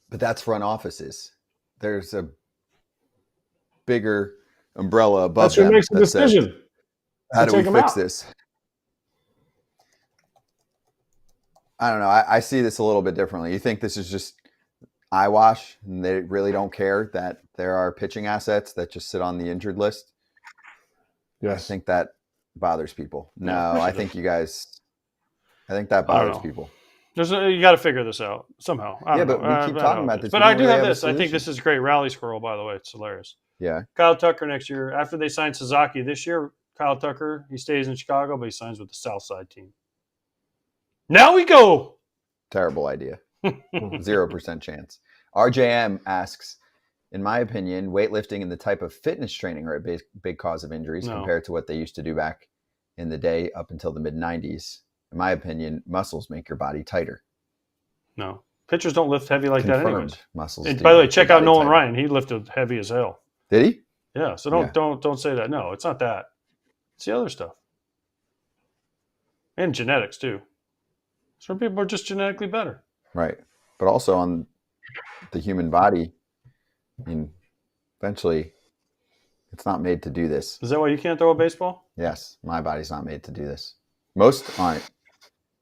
But that's front offices. There's a bigger umbrella above That's who them makes the that says, decision. how do we take 'em fix out. this? I don't know. I see this a little bit differently. You think this is just eyewash and they really don't care that there are pitching assets that just sit on the injured list? Yes. I think that bothers people. No, I think that don't bothers know. people. You got to figure this out somehow. I don't But know. we keep talking about this. But We I don't do really have a this. I think solution. this is a great rally squirrel, by the way. It's hilarious. Yeah. Kyle Tucker next year. After they sign Sasaki this year, Kyle Tucker, he stays in Chicago, but he signs with the Southside team. Now we go. Terrible idea. 0% chance. RJM asks, in my opinion, weightlifting and the type of fitness training are a big cause of injuries compared to what they used to do back in the day up until the mid-90s. In my opinion, muscles make your body tighter. No. Pitchers don't lift heavy like that anyways. Muscles. And by the way, check out Nolan Ryan. He lifted heavy as hell. Did he? Yeah. So don't say that. No, it's not that. It's the other stuff. And genetics too. Some people are just genetically better. Right. But also on the human body, I mean, eventually it's not made to do this. Is that why you can't throw a baseball? Yes. My body's not made to do this. Most aren't.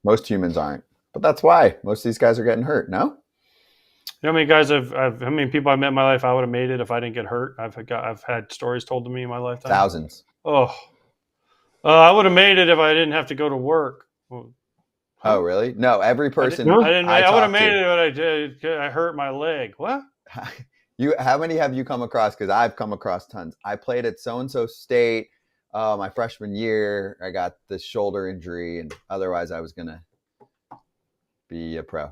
Most humans aren't. But that's why most of these guys are getting hurt, no? You know how many guys how many people I've met in my life I would have made it if I didn't get hurt? I've had stories told to me in my lifetime. Thousands. I would have made it if I didn't have to go to work. Oh, really? No, every person. I would have made it, but I did. I hurt my leg. What? How many have you come across? Because I've come across tons. I played at so-and-so state. My freshman year, I got this shoulder injury, and otherwise I was going to be a pro.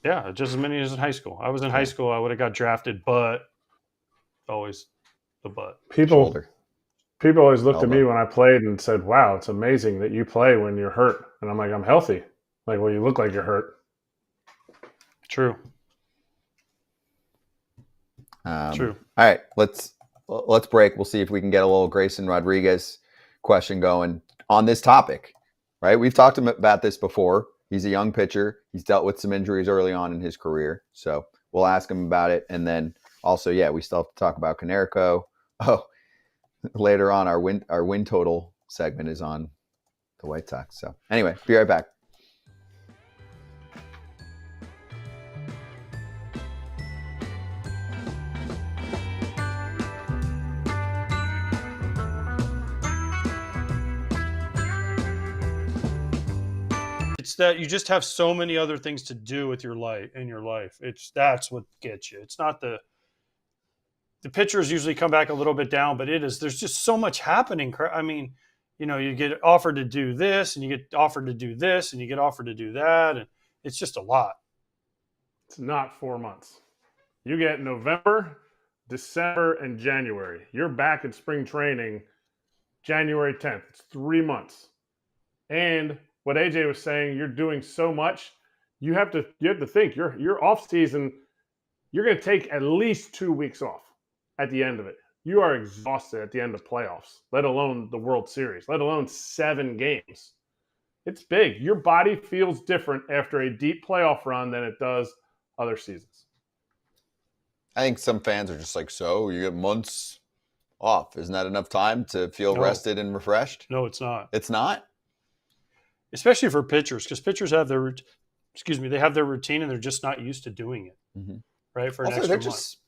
Yeah, just as many as in high school. I was in high school. I would have got drafted, but always the butt. People always looked at Elbow. me when I played and said, wow, it's amazing that you play when you're hurt. And I'm like, I'm healthy. Like, well, you look like you're hurt. True. True. All right, let's break. We'll see if we can get a little Grayson Rodriguez question going on this topic, right? We've talked about this before. He's a young pitcher. He's dealt with some injuries early on in his career. So we'll ask him about it. And then also, we still have to talk about Konerko. Oh, later on, our win total segment is on the White Sox. So anyway, be right back. It's that you just have so many other things to do with your life in your life. That's what gets you. It's not the pitchers usually come back a little bit down, but there's just so much happening. I mean, you get offered to do this, and you get offered to do this, and you get offered to do that, and it's just a lot. It's not 4 months. You get November, December, and January. You're back at spring training January 10th. It's 3 months. And what AJ was saying, you're doing so much. You have to think your off season. You're going to take at least 2 weeks off at the end of it. You are exhausted at the end of playoffs, let alone the World Series, let alone 7 games. It's big. Your body feels different after a deep playoff run than it does other seasons. I think some fans are just like, so you get months off. Isn't that enough time to feel rested and refreshed? No, it's not. It's not? Especially for pitchers, because pitchers have their routine and they're just not used to doing it. Mm-hmm. Right? For an also, extra they're month. just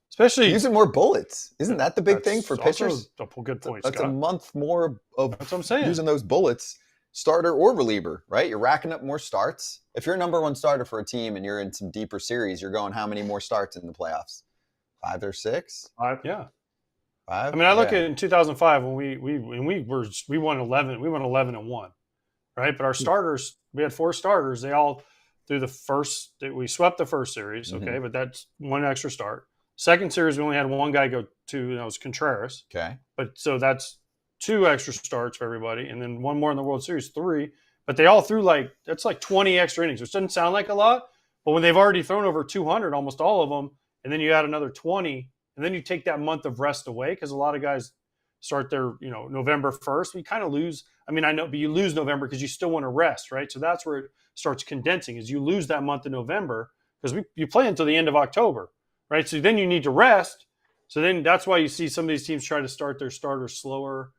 especially using more bullets. Isn't that the big thing for pitchers? That's a good point. That's a month more of that's what I'm saying. Using those bullets, starter or reliever, right? You're racking up more starts. If you're a number one starter for a team and you're in some deeper series, you're going how many more starts in the playoffs? 5 or 6? 5. Yeah. 5. I mean, I look at in 2005 when we won 11. We won 11-1, right? But our starters, we had 4 starters. They all through the first. We swept the first series, okay, but that's one extra start. Second series, we only had one guy go to, and that was Contreras. Okay. But so that's 2 extra starts for everybody, and then one more in the World Series, 3. But they all threw that's like 20 extra innings, which doesn't sound like a lot. But when they've already thrown over 200, almost all of them, and then you add another 20, and then you take that month of rest away because a lot of guys start their, November 1st. We kind of lose. I mean, I know, but you lose November because you still want to rest, right? So that's where it starts condensing is you lose that month of November because you play until the end of October, right? So then you need to rest. So then that's why you see some of these teams try to start their starters slower,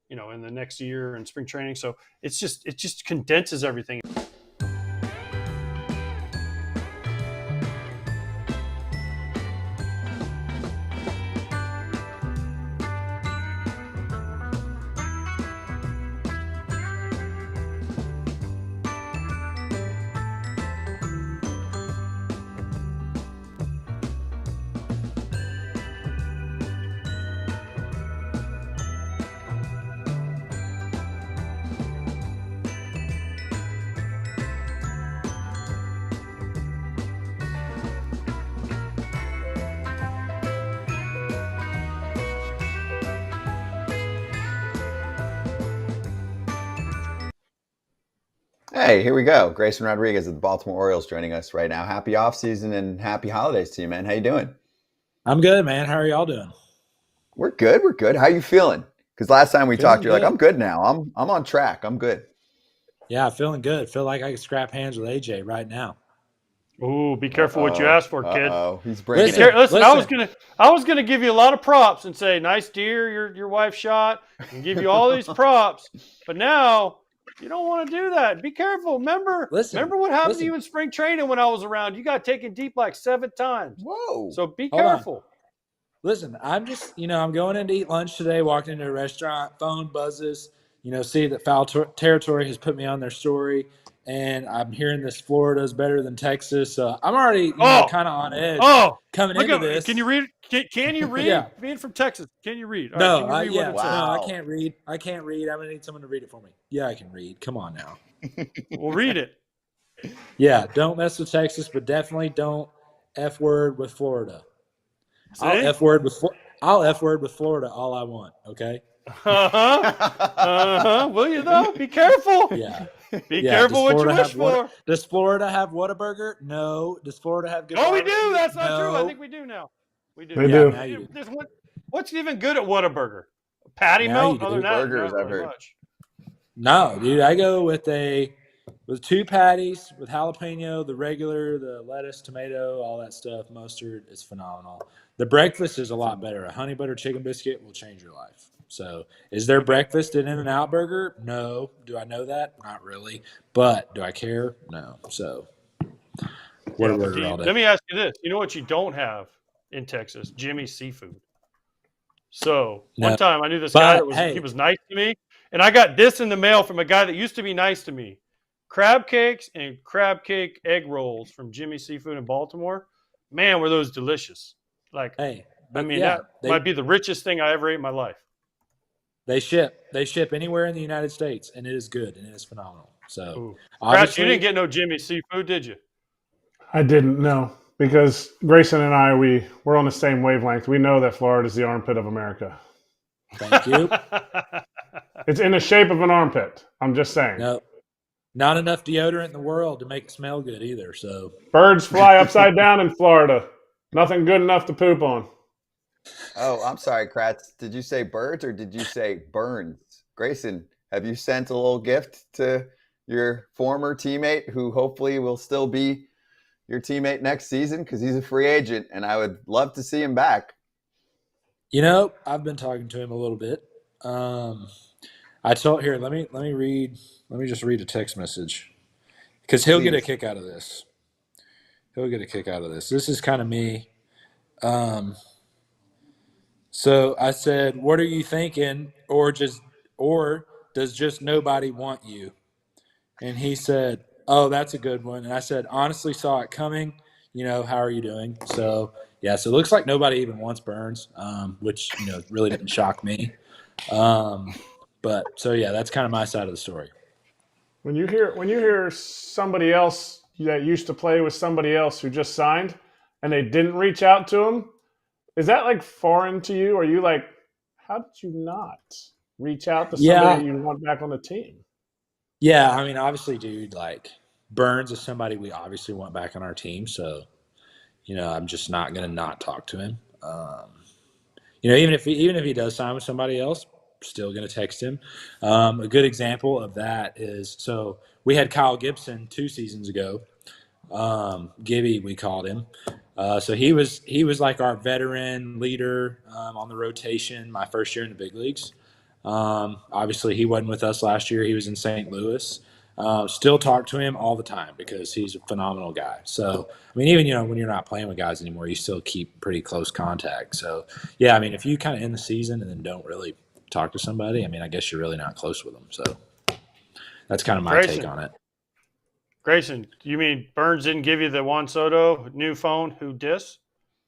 in the next year in spring training. So it just condenses everything. Hey, here we go. Grayson Rodriguez of the Baltimore Orioles joining us right now. Happy offseason and happy holidays to you, man. How you doing? I'm good, man. How are y'all doing? We're good. We're good. How you feeling? Because last time we talked, you're like, I'm good now. I'm on track. I'm good. Yeah, feeling good. Feel like I can scrap hands with AJ right now. Ooh, be careful what you ask for, kid. He's bringing it. Listen, I was gonna give you a lot of props and say, nice deer, your wife shot, and give you all these props. But now you don't want to do that. Be careful. Remember what happened to you in spring training when I was around? You got taken deep like 7 times. Whoa. So be careful. Listen, I'm just, I'm going in to eat lunch today, walking into a restaurant, phone buzzes, see that Foul Territory has put me on their story, and I'm hearing this Florida's better than Texas. So I'm already, kind of on edge coming into this. Can you read? Can you read? Yeah. Being from Texas, can you read? No, right, no, I can't read. I can't read. I'm going to need someone to read it for me. Yeah, I can read. Come on now. Well, read it. Yeah, don't mess with Texas, but definitely don't F word with Florida. See? I'll F word with Florida all I want, okay? Will you though? Be careful. Yeah. Be careful what you wish for. Does Florida have Whataburger? No. Does Florida have good? Oh, we do. That's not true. I think we do now. We do. They do. Now you do. What's even good at Whataburger? Patty melt? Other than that, burgers, not I've heard. much. No, dude. I go with 2 patties with jalapeno, the regular, the lettuce, tomato, all that stuff, mustard. It's phenomenal. The breakfast is a lot better. A honey butter chicken biscuit will change your life. So, is there breakfast at In-N-Out Burger? No. Do I know that? Not really. But do I care? No. So, Whataburger all day. Let me ask you this. You know what you don't have in Texas? Jimmy's Seafood. So, one time I knew this guy he was nice to me, and I got this in the mail from a guy that used to be nice to me. Crab cakes and crab cake egg rolls from Jimmy's Seafood in Baltimore. Man, were those delicious. That might be the richest thing I ever ate in my life. They ship anywhere in the United States, and it is good and it is phenomenal. So, Ooh. Kratz, obviously, you didn't get no Jimmy Seafood, did you? I didn't know because Grayson and I we're on the same wavelength. We know that Florida is the armpit of America. Thank you. It's in the shape of an armpit. I'm just saying. No, not enough deodorant in the world to make it smell good either. So birds fly upside down in Florida. Nothing good enough to poop on. Oh, I'm sorry, Kratz. Did you say birds or did you say burns? Grayson, have you sent a little gift to your former teammate who hopefully will still be your teammate next season? Because he's a free agent and I would love to see him back. I've been talking to him a little bit. I told here. Let me read. Let me just read a text message because he'll get a kick out of this. This is kind of me. So I said, "What are you thinking?" Or does just nobody want you? And he said, "Oh, that's a good one." And I said, "Honestly, saw it coming. How are you doing?" So yeah, so it looks like nobody even wants Burns, which really didn't shock me. But so yeah, that's kind of my side of the story. When you hear somebody else that used to play with somebody else who just signed and they didn't reach out to him, is that like foreign to you? Or are you like, how did you not reach out to somebody you want back on the team? Yeah, I mean, obviously, dude, like Burns is somebody we obviously want back on our team. So, I'm just not going to not talk to him. Even if he does sign with somebody else, still going to text him. A good example of that is, so we had Kyle Gibson 2 seasons ago. Gibby, we called him. So he was like our veteran leader on the rotation my first year in the big leagues. Obviously, he wasn't with us last year. He was in St. Louis. Still talk to him all the time because he's a phenomenal guy. So, I mean, even, when you're not playing with guys anymore, you still keep pretty close contact. So, yeah, I mean, if you kind of end the season and then don't really talk to somebody, I mean, I guess you're really not close with them. So that's kind of my take on it. Grayson, you mean Burns didn't give you the Juan Soto new phone who dis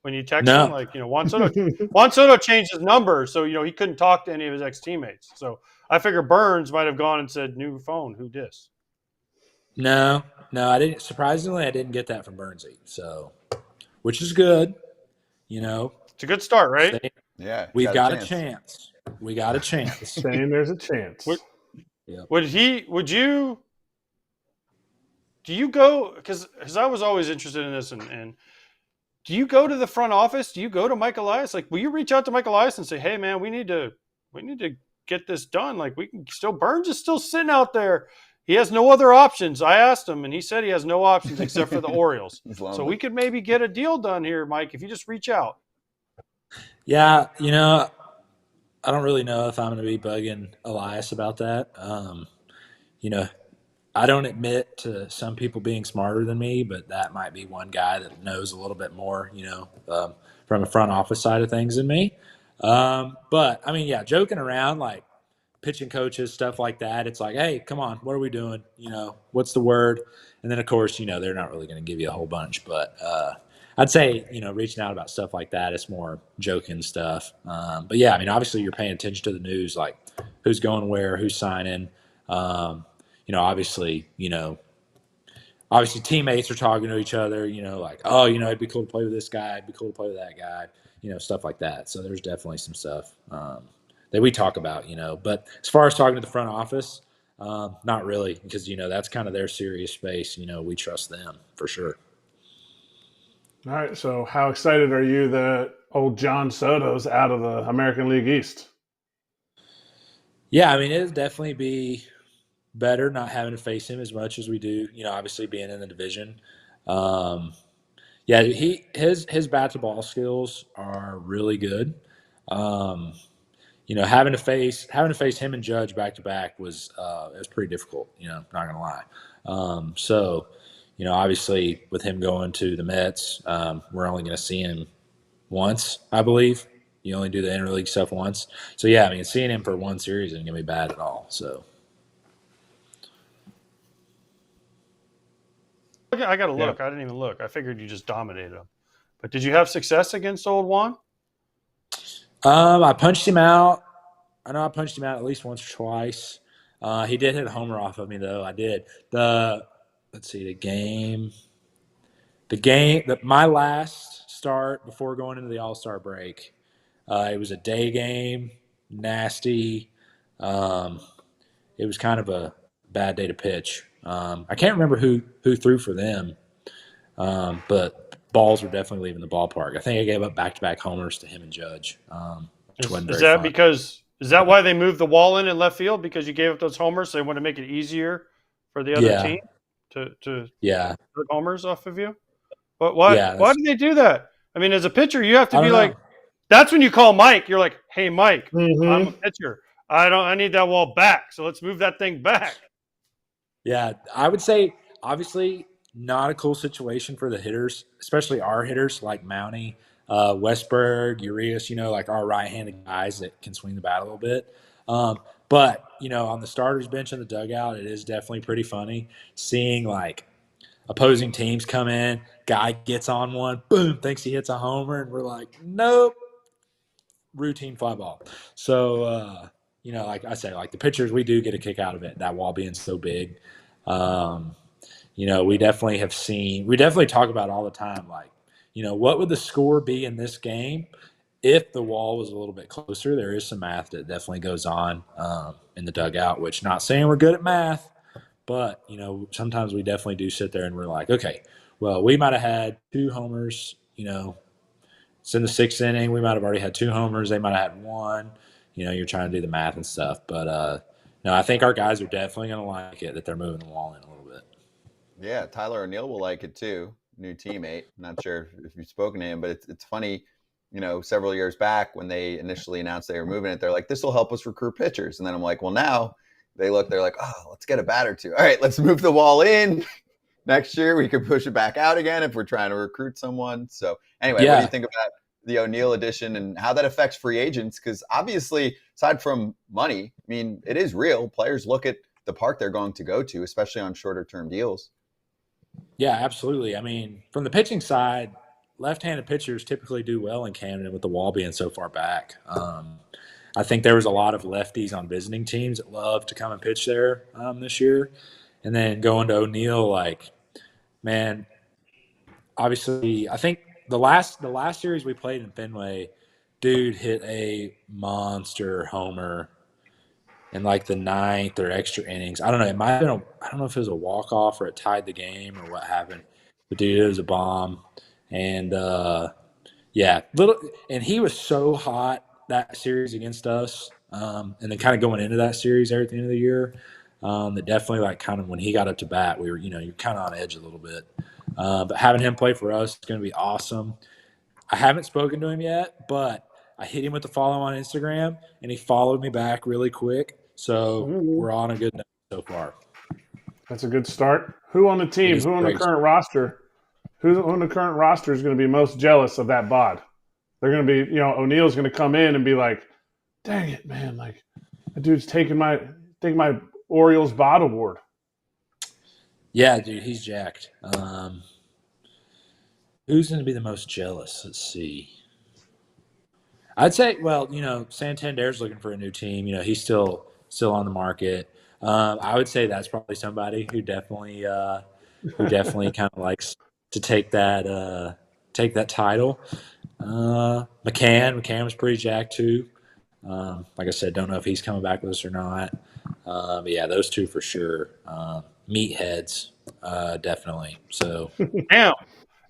when you text No. him? Like, Juan Soto changed his number, so, he couldn't talk to any of his ex-teammates. So I figure Burns might have gone and said, new phone, who dis? No, I didn't. Surprisingly, I didn't get that from Burnsy. So, which is good. It's a good start, right? Yeah. We've got a chance. We got a chance. Saying there's a chance. Do you go, because I was always interested in this, and do you go to the front office? Do you go to Mike Elias? Like, will you reach out to Mike Elias and say, hey, man, we need to get this done. Like, Burns is still sitting out there. He has no other options. I asked him, and he said he has no options except for the Orioles. So we could maybe get a deal done here, Mike, if you just reach out. Yeah, I don't really know if I'm going to be bugging Elias about that. I don't admit to some people being smarter than me, but that might be one guy that knows a little bit more, from a front office side of things than me. But, I mean, yeah, joking around, like pitching coaches, stuff like that, it's like, hey, come on, what are we doing? What's the word? And then, of course, they're not really going to give you a whole bunch. But I'd say, reaching out about stuff like that, it's more joking stuff. But, yeah, I mean, obviously you're paying attention to the news, like who's going where, who's signing. Obviously teammates are talking to each other, like, oh, it'd be cool to play with this guy. It'd be cool to play with that guy, stuff like that. So there's definitely some stuff that we talk about, but as far as talking to the front office, not really, because, that's kind of their serious space. We trust them for sure. All right. So how excited are you that old John Soto's out of the American League East? Yeah, I mean, it'll definitely be better not having to face him as much as we do, obviously being in the division. Yeah, his bat to ball skills are really good. Having to face him and Judge back to back was it was pretty difficult, not gonna lie. So, obviously with him going to the Mets, we're only gonna see him once, I believe. You only do the interleague stuff once. So yeah, I mean, seeing him for one series isn't gonna be bad at all. So I got to look. I didn't even look. I figured you just dominated him. But did you have success against old Juan? I punched him out. I punched him out at least once or twice. He did hit a homer off of me, though. I did. My last start before going into the All-Star break, it was a day game, nasty. It was kind of a bad day to pitch. I can't remember who threw for them, but balls were definitely leaving the ballpark. I think I gave up back-to-back homers to him and Judge, which wasn't Is very that fun. is that why they moved the wall in left field? Because you gave up those homers, so they want to make it easier for the other team to put homers off of you? But why do they do that? I mean, as a pitcher, you have to be like, that's when you call Mike. You're like, hey, Mike, I'm a pitcher. I need that wall back. So let's move that thing back. Yeah, I would say obviously not a cool situation for the hitters, especially our hitters like Mounty, Westberg, Urias, like our right-handed guys that can swing the bat a little bit. But, on the starters bench in the dugout, it is definitely pretty funny seeing like opposing teams come in, guy gets on one, boom, thinks he hits a homer, and we're like, nope, routine fly ball. So, like I said, like the pitchers, we do get a kick out of it, that wall being so big. We definitely talk about it all the time, like, what would the score be in this game if the wall was a little bit closer? There is some math that definitely goes on in the dugout, which not saying we're good at math, but, sometimes we definitely do sit there and we're like, okay, well, we might have had 2 homers, it's in the 6th inning. We might have already had 2 homers. They might have had 1. You're trying to do the math and stuff. But, no, I think our guys are definitely going to like it that they're moving the wall in a little bit. Yeah, Tyler O'Neill will like it too. New teammate. Not sure if you've spoken to him, but it's funny. Several years back when they initially announced they were moving it, they're like, this will help us recruit pitchers. And then I'm like, well, now they're like, oh, let's get a bat or 2. All right, let's move the wall in. Next year we could push it back out again if we're trying to recruit someone. So anyway, What do you think about the O'Neill addition and how that affects free agents? Because obviously, aside from money, I mean, it is real. Players look at the park they're going to go to, especially on shorter term deals. Yeah, absolutely. I mean, from the pitching side, left-handed pitchers typically do well in Camden with the wall being so far back. I think there was a lot of lefties on visiting teams that love to come and pitch there this year. And then going to O'Neill, like, man, obviously, I think the last series we played in Fenway, dude hit a monster homer in like the 9th or extra innings. I don't know. It might have been I don't know if it was a walk-off or it tied the game or what happened. But, dude, it was a bomb. And, and he was so hot that series against us. And then kind of going into that series there at the end of the year, that definitely like kind of when he got up to bat, we were, you're kind of on edge a little bit. But having him play for us is going to be awesome. I haven't spoken to him yet, but I hit him with the follow on Instagram, and he followed me back really quick. So we're on a good note so far. That's a good start. Who on the team, who on the current roster is going to be most jealous of that bod? They're going to be, O'Neill's going to come in and be like, dang it, man, like that dude's taking my Orioles bod award. Yeah, dude, he's jacked. Who's going to be the most jealous? Let's see. I'd say, well, Santander's looking for a new team. He's still on the market. I would say that's probably somebody who definitely kind of likes to take that title. McCann was pretty jacked too. Like I said, don't know if he's coming back with us or not. But yeah, those two for sure. Meatheads, definitely. So damn!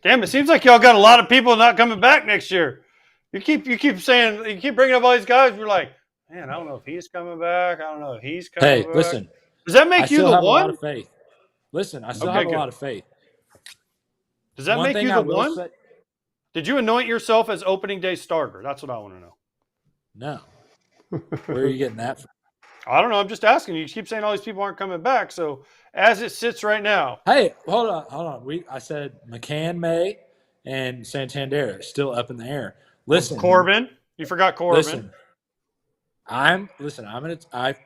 It seems like y'all got a lot of people not coming back next year. You keep bringing up all these guys. We're like, man, I don't know if he's coming back. I don't know if he's coming back. Hey, listen. Does that make you the one? I still have a lot of faith. Listen, I still have a lot of faith. Does that make you the one? Did you anoint yourself as opening day starter? That's what I want to know. No. Where are you getting that from? I don't know. I'm just asking. You keep saying all these people aren't coming back. So as it sits right now. Hey, hold on. I said McCann, May, and Santander still up in the air. Listen, Corbin. You forgot Corbin. I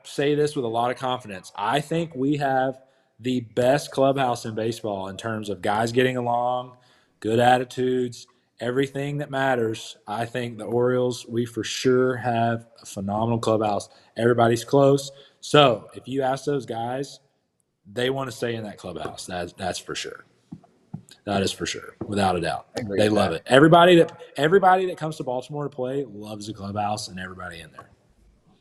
say this with a lot of confidence. I think we have the best clubhouse in baseball in terms of guys getting along, good attitudes, everything that matters, I think the Orioles, we for sure have a phenomenal clubhouse. Everybody's close. So if you ask those guys, they want to stay in that clubhouse. That's for sure. That is for sure, without a doubt. I agree They with love that. it. Everybody that comes to Baltimore to play loves the clubhouse and everybody in there.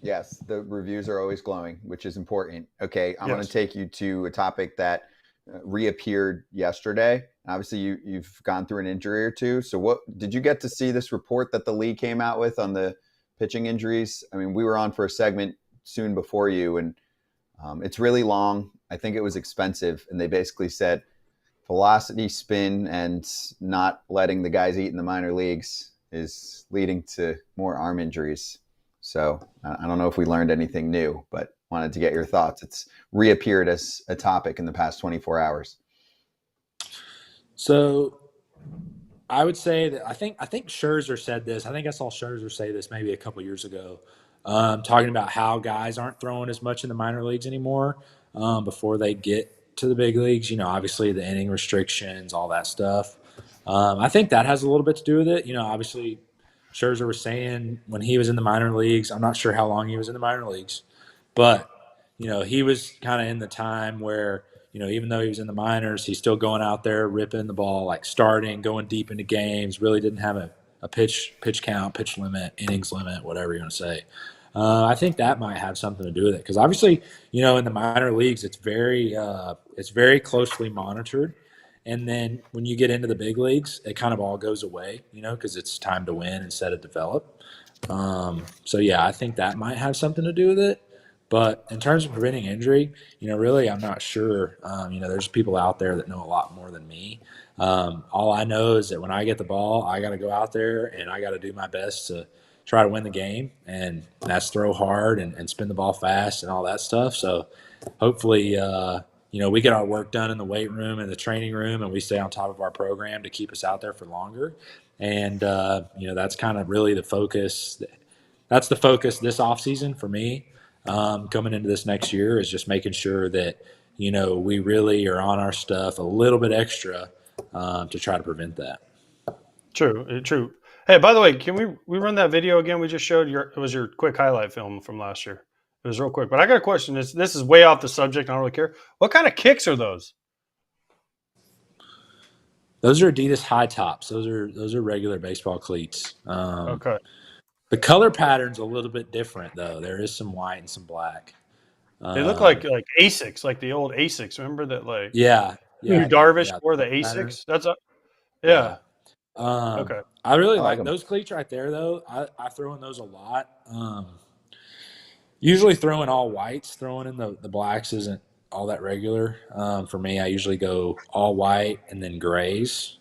Yes, the reviews are always glowing, which is important. Okay, I'm going to Yes. take you to a topic that reappeared yesterday. Obviously, you've gone through an injury or two. So, what did you get to see this report that the league came out with on the pitching injuries? I mean, we were on for a segment soon before you, and it's really long. I think it was expensive, and they basically said velocity, spin, and not letting the guys eat in the minor leagues is leading to more arm injuries. So I don't know if we learned anything new, but wanted to get your thoughts. It's reappeared as a topic in the past 24 hours. So I would say that I think Scherzer said this. I think I saw Scherzer say this maybe a couple years ago, talking about how guys aren't throwing as much in the minor leagues anymore before they get to the big leagues. You know, obviously the inning restrictions, all that stuff. I think that has a little bit to do with it. You know, obviously Scherzer was saying when he was in the minor leagues, I'm not sure how long he was in the minor leagues, but you know, he was kind of in the time where, you know, even though he was in the minors, he's still going out there ripping the ball, like starting, going deep into games. Really didn't have a pitch count, pitch limit, innings limit, whatever you want to say. I think that might have something to do with it because obviously, you know, in the minor leagues, it's very closely monitored. And then when you get into the big leagues, it kind of all goes away, you know, because it's time to win instead of develop. So yeah, I think that might have something to do with it. But in terms of preventing injury, you know, really, I'm not sure. You know, there's people out there that know a lot more than me. All I know is that when I get the ball, I got to go out there and I got to do my best to try to win the game. And that's throw hard and spin the ball fast and all that stuff. So hopefully, you know, we get our work done in the weight room and the training room and we stay on top of our program to keep us out there for longer. And, you know, that's kind of really the focus. That's the focus this offseason for me. Coming into this next year is just making sure that, you know, we really are on our stuff a little bit extra to try to prevent that. True. Hey, by the way, can we run that video again? We just showed it was your quick highlight film from last year. It was real quick, but I got a question. This is way off the subject. I don't really care. What kind of kicks are those? Those are Adidas high tops. Those are regular baseball cleats. Okay. The color pattern's a little bit different though. There is some white and some black. They look like Asics, like the old Asics. Remember that, like Yeah. Darvish wore the Asics. That's yeah. Okay. I really I like like 'em. those cleats right there though. I throw in those a lot. Usually throwing all whites, throwing in the blacks isn't all that regular. For me, I usually go all white and then grays.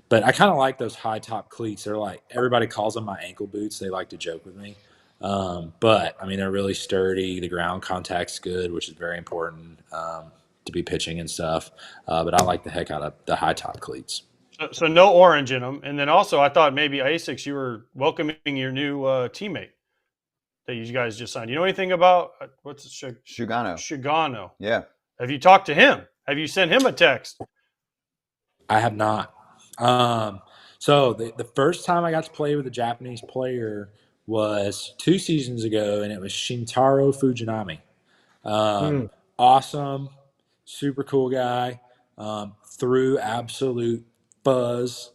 But I kind of like those high top cleats. They're like, everybody calls them my ankle boots. They like to joke with me. But I mean, they're really sturdy. The ground contact's good, which is very important to be pitching and stuff. But I like the heck out of the high top cleats. So no orange in them. And then also, I thought maybe Asics, you were welcoming your new teammate that you guys just signed. You know anything about what's it? Shugano. Yeah. Have you talked to him? Have you sent him a text? I have not. So the first time I got to play with a Japanese player was 2 seasons ago, and it was Shintaro Fujinami. Awesome, super cool guy. Threw absolute buzz.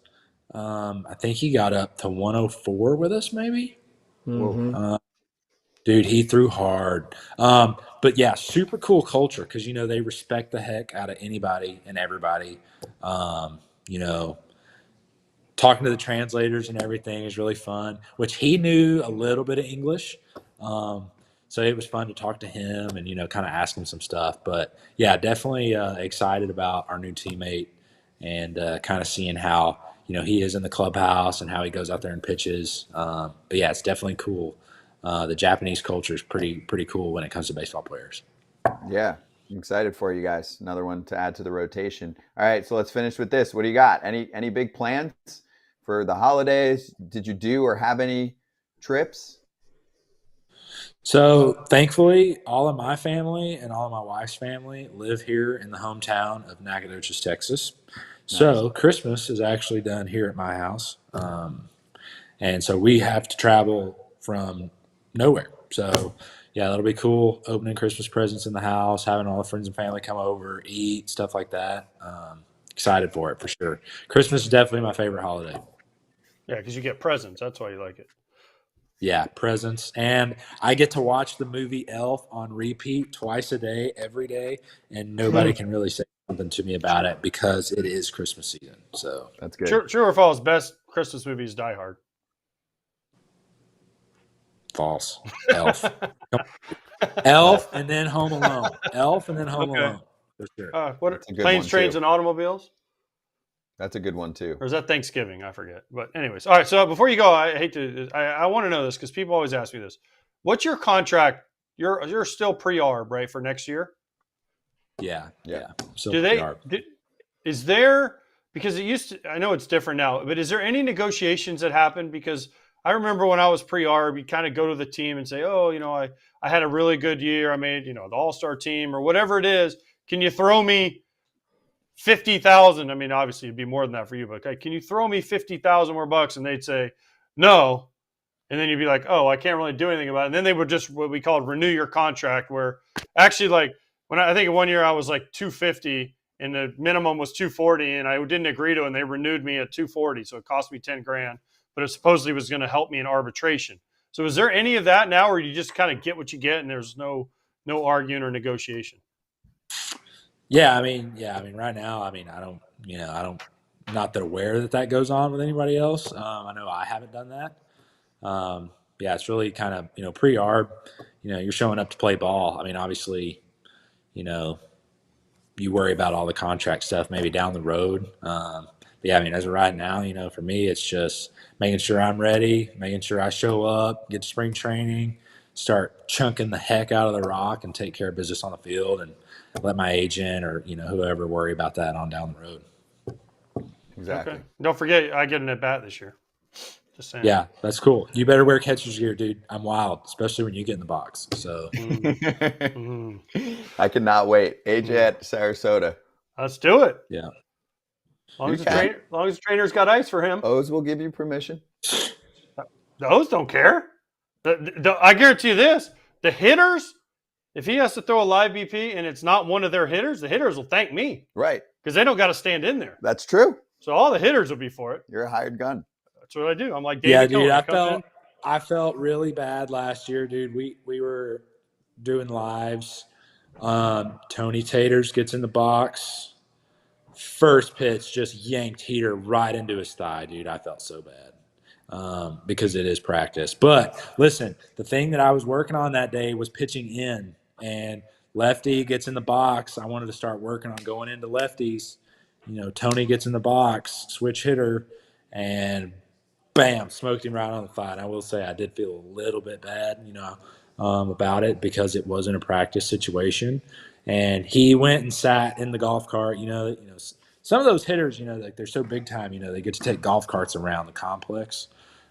I think he got up to 104 with us, maybe. Dude, he threw hard. But yeah, super cool culture because, you know, they respect the heck out of anybody and everybody. You know, talking to the translators and everything is really fun, which he knew a little bit of English. So it was fun to talk to him and, you know, kind of ask him some stuff. But yeah, definitely excited about our new teammate and kind of seeing how, you know, he is in the clubhouse and how he goes out there and pitches. But yeah, it's definitely cool. The Japanese culture is pretty cool when it comes to baseball players. Yeah. I'm excited for you guys. Another one to add to the rotation. All right, so let's finish with this. What do you got? Any big plans for the holidays? Did you do or have any trips? So thankfully, all of my family and all of my wife's family live here in the hometown of Nacogdoches, Texas. So Christmas is actually done here at my house. And so we have to travel from nowhere. So, yeah, that'll be cool. Opening Christmas presents in the house, having all the friends and family come over, eat, stuff like that. Excited for it for sure. Christmas is definitely my favorite holiday. Yeah, because you get presents. That's why you like it. Yeah, presents. And I get to watch the movie Elf on repeat twice a day, every day. And nobody can really say something to me about it because it is Christmas season. So That's good. True or false? Best Christmas movie is Die Hard. false. Elf. Elf and then Home Alone. Elf and then Home Okay. Alone. For sure. What That's a good planes, one, trains, too. and automobiles? That's a good one too. Or is that Thanksgiving? I forget. But anyways, all right. So before you go, I want to know this because people always ask me this. What's your contract? You're still pre-arb, right, for next year? Yeah. So Is there, because it used to, I know it's different now, but is there any negotiations that happen? Because I remember when I was pre-arb, you kind of go to the team and say, oh, I had a really good year. I made, the all-star team or whatever it is. Can you throw me 50,000? I mean, obviously it'd be more than that for you, but okay, can you throw me 50,000 more bucks? And they'd say, no. And then you'd be like, oh, I can't really do anything about it. And then they would just, what we called renew your contract, where actually like I think 1 year I was like 250 and the minimum was 240 and I didn't agree to it and they renewed me at 240. So it cost me 10 grand, but it supposedly was going to help me in arbitration. So is there any of that now, or you just kind of get what you get and there's no arguing or negotiation? Yeah, I mean, right now, I don't, not that aware that goes on with anybody else. I know I haven't done that. Yeah, it's really kind of, pre-arb, you're showing up to play ball. I mean, obviously, you worry about all the contract stuff maybe down the road. But yeah, I mean, as of right now, for me, it's just making sure I'm ready, making sure I show up, get to spring training, start chunking the heck out of the rock and take care of business on the field and let my agent or, whoever worry about that on down the road. Exactly. Okay. Don't forget, I get an at-bat this year. Just saying. Yeah, that's cool. You better wear catcher's gear, dude. I'm wild, especially when you get in the box. So I cannot wait. AJ at Sarasota. Let's do it. Yeah. As long as the trainer's got ice for him. O's will give you permission. The O's don't care. I guarantee you this. The hitters, if he has to throw a live BP and it's not one of their hitters, the hitters will thank me. Right. Because they don't got to stand in there. That's true. So all the hitters will be for it. You're a hired gun. That's what I do. I'm like, David Cohen, I felt really bad last year, dude. We were doing lives. Tony Taters gets in the box. First pitch just yanked heater right into his thigh, dude. I felt so bad because it is practice. But listen, the thing that I was working on that day was pitching in, and lefty gets in the box. I wanted to start working on going into lefties. Tony gets in the box, switch hitter, and bam, smoked him right on the thigh. And I will say I did feel a little bit bad, about it because it wasn't a practice situation. And he went and sat in the golf cart. Some of those hitters, like they're so big time, they get to take golf carts around the complex.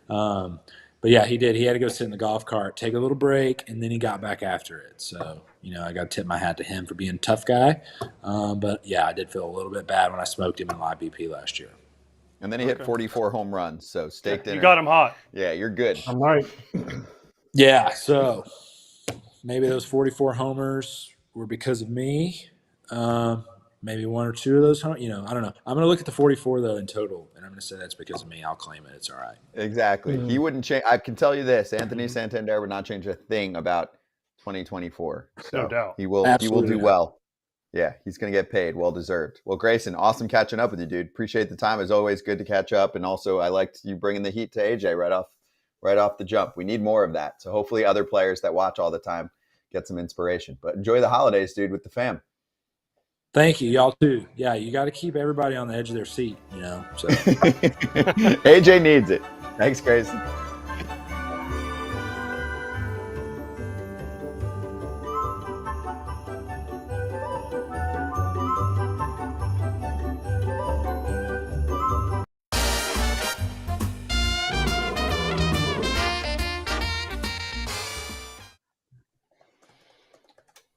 But yeah, he did. He had to go sit in the golf cart, take a little break, and then he got back after it. So, I got to tip my hat to him for being a tough guy. But yeah, I did feel a little bit bad when I smoked him in live BP last year. And then he hit 44 home runs. So steak dinner. You got him hot. Yeah, you're good. I'm right. Yeah, so maybe those 44 homers were because of me. Maybe one or two of those, I don't know. I'm going to look at the 44, though, in total, and I'm going to say that's because of me. I'll claim it. It's all right. Exactly. He wouldn't change. I can tell you this. Anthony Santander would not change a thing about 2024. So no doubt. He will do well. Yeah, he's going to get paid. Well deserved. Well, Grayson, awesome catching up with you, dude. Appreciate the time. As always, good to catch up. And also, I liked you bringing the heat to AJ right off the jump. We need more of that. So hopefully other players that watch all the time get some inspiration. But enjoy the holidays, dude, with the fam. Thank you. Y'all too. Yeah, you got to keep everybody on the edge of their seat, So AJ needs it. Thanks, Grayson.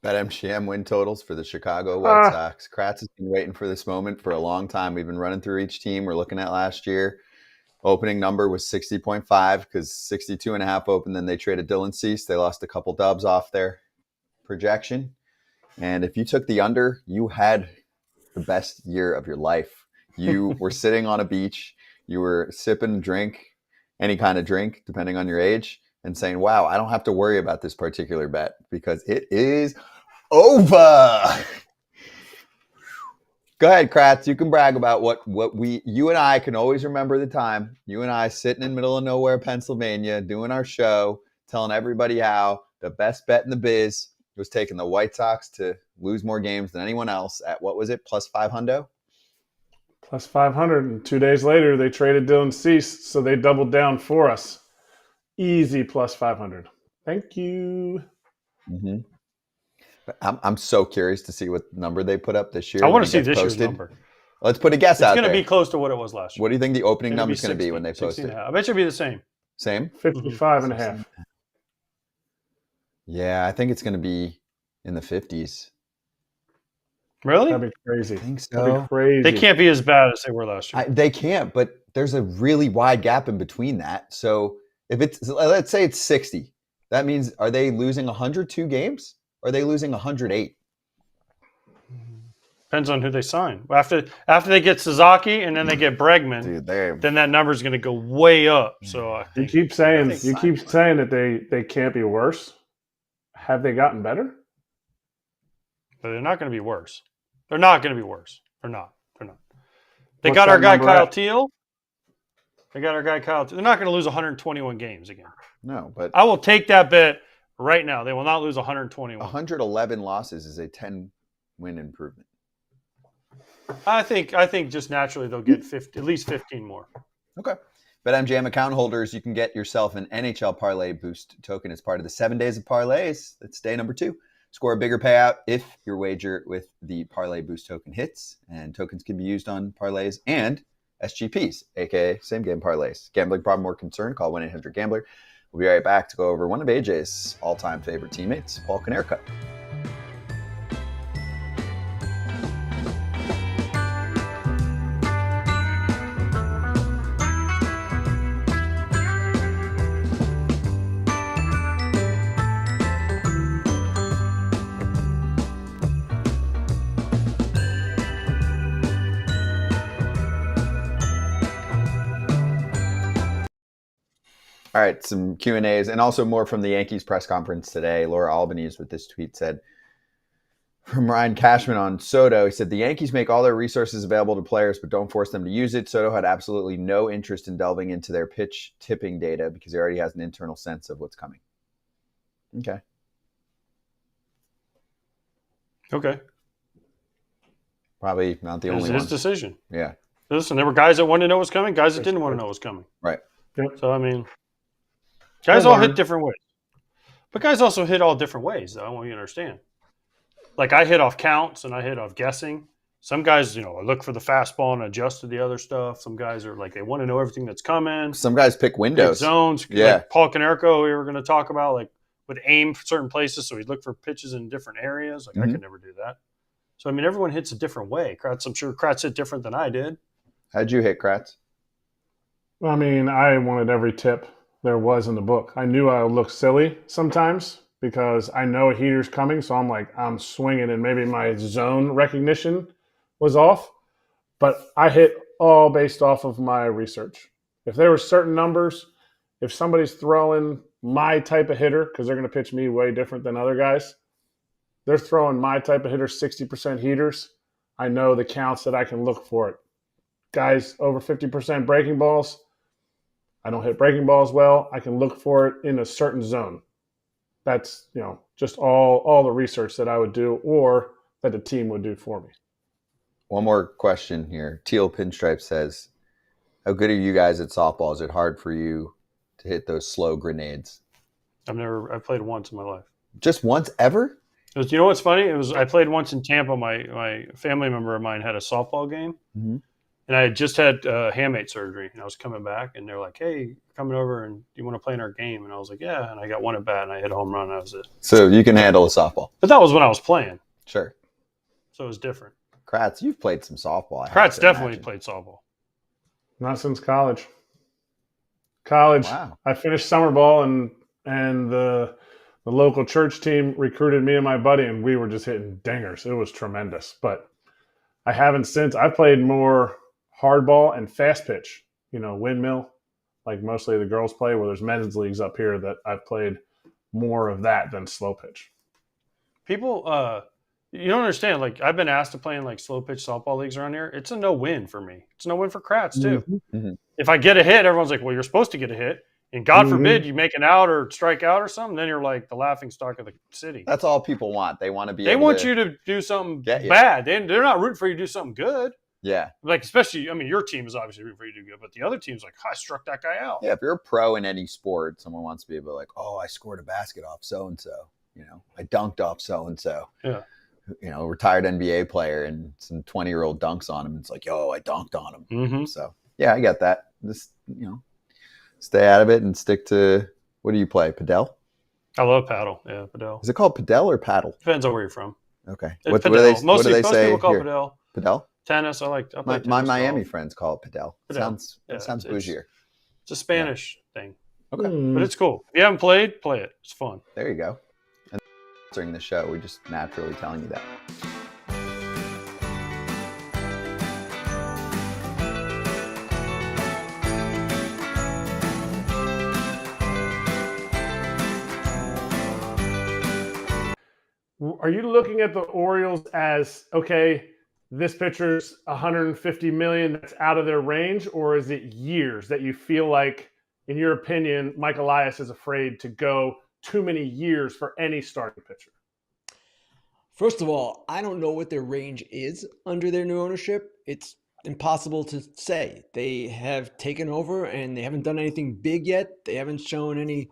BetMGM win totals for the Chicago White Sox. Kratz has been waiting for this moment for a long time. We've been running through each team. We're looking at last year. Opening number was 60.5 because 62.5 opened. Then they traded Dylan Cease. They lost a couple dubs off their projection. And if you took the under, you had the best year of your life. You were sitting on a beach. You were sipping a drink, any kind of drink, depending on your age, and saying, wow, I don't have to worry about this particular bet because it is over. Go ahead, Kratz. You can brag about what you and I can always remember the time. You and I sitting in the middle of nowhere, Pennsylvania, doing our show, telling everybody how the best bet in the biz was taking the White Sox to lose more games than anyone else at, what was it, plus 500? Plus 500. And 2 days later, they traded Dylan Cease, so they doubled down for us. Easy plus 500. Thank you. Mm-hmm. I'm so curious to see what number they put up this year. I want to see this year's number. Let's put a guess out there. It's going to be close to what it was last year. What do you think the opening number is going to be when they post it? I bet you it'll be the same. Same? 55 and a half. Yeah, I think it's going to be in the 50s. Really? That'd be crazy. I think so. That'd be crazy. They can't be as bad as they were last year. They can't, but there's a really wide gap in between that. So if it's, let's say it's 60, that means are they losing 102 games? Or are they losing 108? Depends on who they sign. After they get Suzuki and then they get Bregman, Dude, then that number is going to go way up. So I think, you keep saying that they can't be worse. Have they gotten better? But they're not going to be worse. They're not going to be worse. They're not. They What's got our guy that number Kyle at? Teal. They're not going to lose 121 games again. No, but I will take that bet right now. They will not lose 121. 111 losses is a 10-win improvement. I think just naturally they'll get at least 15 more. Okay. BetMGM account holders, you can get yourself an NHL Parlay Boost token as part of the 7 days of parlays. That's day number 2. Score a bigger payout if your wager with the Parlay Boost token hits. And tokens can be used on parlays and SGPs, aka same game parlays. Gambling problem or concern? Call 1-800-GAMBLER. We'll be right back to go over one of AJ's all-time favorite teammates, Paul Konerko. All right, some Q&As and also more from the Yankees press conference today. Laura Albanese with this tweet said, from Ryan Cashman on Soto, he said, the Yankees make all their resources available to players, but don't force them to use it. Soto had absolutely no interest in delving into their pitch tipping data because he already has an internal sense of what's coming. Okay. Probably not the only one. It's his decision. Yeah. Listen, there were guys that wanted to know what's coming, guys that didn't want to know what's coming. Right. So, I mean, guys all hit different ways. But guys also hit all different ways, though. I want you to understand. Like, I hit off counts and I hit off guessing. Some guys, look for the fastball and adjust to the other stuff. Some guys are like, they want to know everything that's coming. Some guys pick windows. Zones. Yeah. Like Paul Konerko, we were going to talk about, like, would aim for certain places, so he'd look for pitches in different areas. Like, I could never do that. So, I mean, everyone hits a different way. Kratz, I'm sure Kratz hit different than I did. How'd you hit, Kratz? I mean, I wanted every tip there was in the book. I knew I would look silly sometimes because I know a heater's coming, so I'm swinging, and maybe my zone recognition was off. But I hit all based off of my research. If there were certain numbers, if somebody's throwing my type of hitter, because they're going to pitch me way different than other guys, they're throwing my type of hitter 60% heaters, I know the counts that I can look for it. Guys over 50% breaking balls, I don't hit breaking balls well. I can look for it in a certain zone. That's, just all the research that I would do or that the team would do for me. One more question here. Teal Pinstripe says, how good are you guys at softball? Is it hard for you to hit those slow grenades? I've played once in my life. Just once ever? You know what's funny? I played once in Tampa. My family member of mine had a softball game. Mm-hmm. And I had just had hamate surgery, and I was coming back, and they're like, "Hey, coming over, and do you want to play in our game?" And I was like, "Yeah." And I got one at bat, and I hit a home run. And that was it. So you can handle a softball. But that was when I was playing, Sure. so it was different. Kratz, you've played some softball. Kratz definitely played softball. Not since college. Wow. I finished summer ball, and the local church team recruited me and my buddy, and we were just hitting dingers. It was tremendous. But I haven't since. I've played more hardball and fast pitch, windmill, like mostly the girls play, where there's men's leagues up here that I've played more of that than slow pitch. People, you don't understand. Like, I've been asked to play in like slow pitch softball leagues around here. It's a no win for me. It's a no win for Kratz too. Mm-hmm. If I get a hit, everyone's like, "Well, you're supposed to get a hit." And God forbid you make an out or strike out or something, then you're like the laughing stock of the city. That's all people want. They want to be. They want you to do something bad. They're not rooting for you to do something good. Yeah. Like, especially, your team is obviously rooting for you to do good, but the other team's like, I struck that guy out. Yeah, if you're a pro in any sport, someone wants to be able to like, "Oh, I scored a basket off so-and-so. I dunked off so-and-so." Yeah. Retired NBA player, and some 20-year-old dunks on him. It's like, "Yo, I dunked on him." Mm-hmm. So, yeah, I get that. Just, stay out of it and stick to, what do you play, padel? I love paddle. Yeah, padel. Is it called padel or paddle? Depends on where you're from. Okay. What do they say people call padel. Padel? Tennis. I play tennis. My Miami friends call it padel. Sounds bougier. It's a Spanish thing. Okay. But it's cool. If you haven't played, play it. It's fun. There you go. And during the show, we're just naturally telling you that. Are you looking at the Orioles as, okay, this pitcher's $150 million that's out of their range, or is it years that you feel like, in your opinion, Mike Elias is afraid to go too many years for any starting pitcher? First of all, I don't know what their range is under their new ownership. It's impossible to say. They have taken over and they haven't done anything big yet. They haven't shown any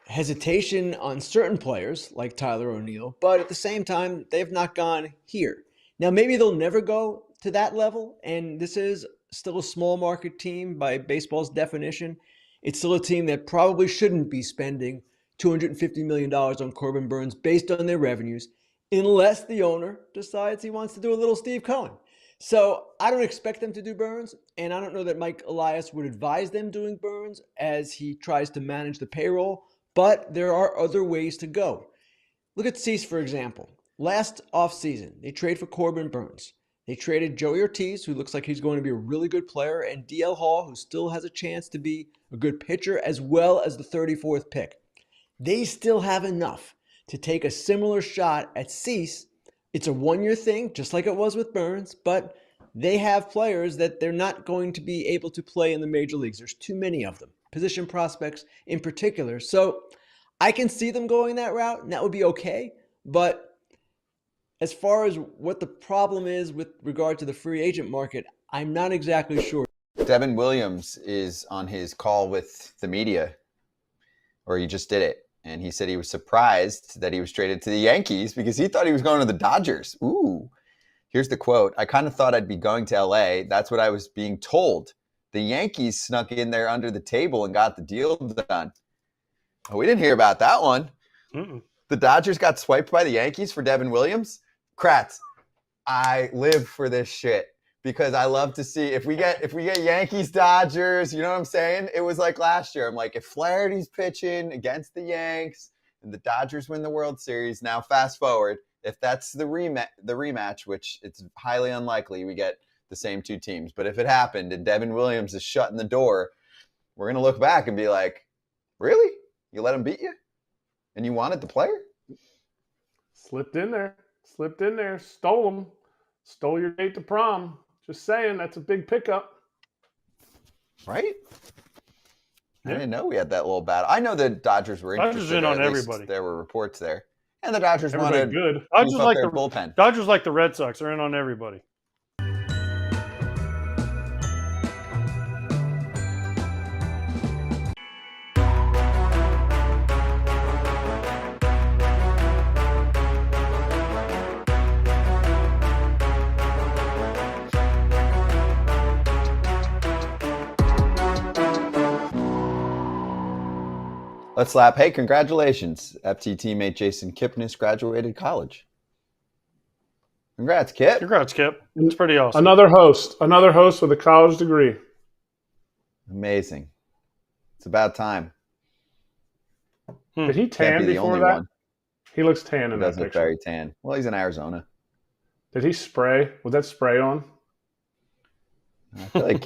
hesitation on certain players like Tyler O'Neill, but at the same time, they have not gone here. Now, maybe they'll never go to that level, and this is still a small market team by baseball's definition. It's still a team that probably shouldn't be spending $250 million on Corbin Burnes based on their revenues, unless the owner decides he wants to do a little Steve Cohen. So I don't expect them to do Burnes, and I don't know that Mike Elias would advise them doing Burnes as he tries to manage the payroll. But there are other ways to go. Look at Cease, for example. Last offseason, they traded for Corbin Burnes. They traded Joey Ortiz, who looks like he's going to be a really good player, and DL Hall, who still has a chance to be a good pitcher, as well as the 34th pick. They still have enough to take a similar shot at Cease. It's a one-year thing, just like it was with Burnes, but they have players that they're not going to be able to play in the major leagues. There's too many of them. Position prospects in particular. So I can see them going that route, and that would be okay. But as far as what the problem is with regard to the free agent market, I'm not exactly sure. Devin Williams is on his call with the media, or he just did it. And he said he was surprised that he was traded to the Yankees because he thought he was going to the Dodgers. Ooh. Here's the quote. "I kind of thought I'd be going to LA. That's what I was being told. The Yankees snuck in there under the table and got the deal done." Oh, we didn't hear about that one. Mm-mm. The Dodgers got swiped by the Yankees for Devin Williams. Kratz, I live for this shit because I love to see if we get Yankees Dodgers. You know what I'm saying? It was like last year. I'm like, if Flaherty's pitching against the Yanks and the Dodgers win the World Series. Now, fast forward, if that's the rematch, which it's highly unlikely, we get the same two teams. But if it happened and Devin Williams is shutting the door, we're going to look back and be like, really? You let him beat you? And you wanted the player? Slipped in there, stole him, stole your date to prom. Just saying, that's a big pickup. Right? Yeah. I didn't know we had that little battle. I know the Dodgers were interested. Dodgers in on everybody. There were reports there. And the Dodgers Everybody wanted good. Dodgers like their the bullpen. Dodgers like the Red Sox. They're in on everybody. Let's slap. Hey, congratulations. FT teammate Jason Kipnis graduated college. Congrats, Kip. Congrats, Kip. It's pretty awesome. Another host with a college degree. Amazing. It's about time. Did he tan Can't be the before only that? one. He looks tan He in does that look picture. very tan. Well, he's in Arizona. Did he spray? Was that spray on? I feel like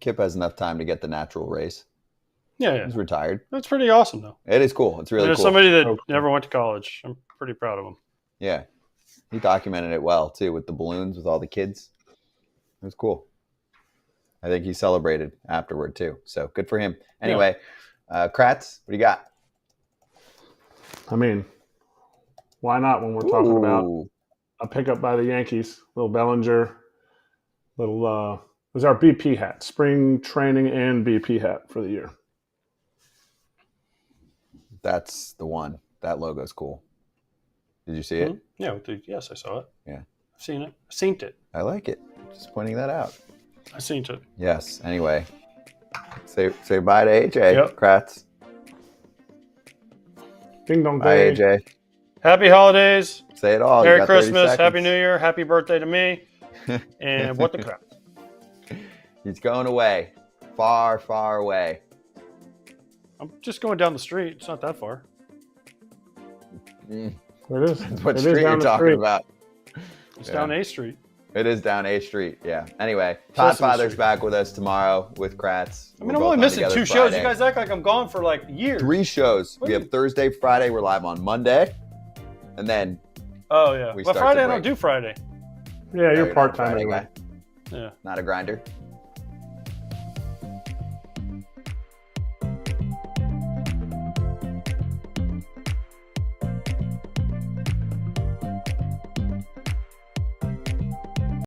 Kip has enough time to get the natural race. Yeah. He's retired. That's pretty awesome, though. It is cool. It's really There's cool. somebody that never went to college. I'm pretty proud of him. Yeah. He documented it well, too, with the balloons, with all the kids. It was cool. I think he celebrated afterward, too. So good for him. Anyway, Kratz, what do you got? I mean, why not when we're talking about a pickup by the Yankees? Little Bellinger, little was our BP hat, spring training and BP hat for the year. That's the one. That logo's cool. Did you see it? Yeah. Yes, I saw it. Yeah. I've seen it. I've seen it. I like it. Just pointing that out. I've seen it. Yes. Anyway, say bye to AJ. Kratz. Ding dong Bye, day. AJ. Happy holidays. Say it all. Merry Christmas. Happy New Year. Happy birthday to me. And what the crap? He's going away. Far, far away. I'm just going down the street. It's not that far. It is. What It is street down you're the talking street. about? It's down A Street. It is down A Street, yeah. Anyway, Todd Sesame Father's Street. back with us tomorrow with Kratz. I mean, I'm only missing 2 shows. You guys act like I'm gone for like years. 3 shows. What We do you- have Thursday, Friday. We're live on Monday. And then Oh, yeah. We Well, start Friday the I don't break. do Friday. Yeah, you're not a part time Friday anyway. guy. Yeah. Not a grinder.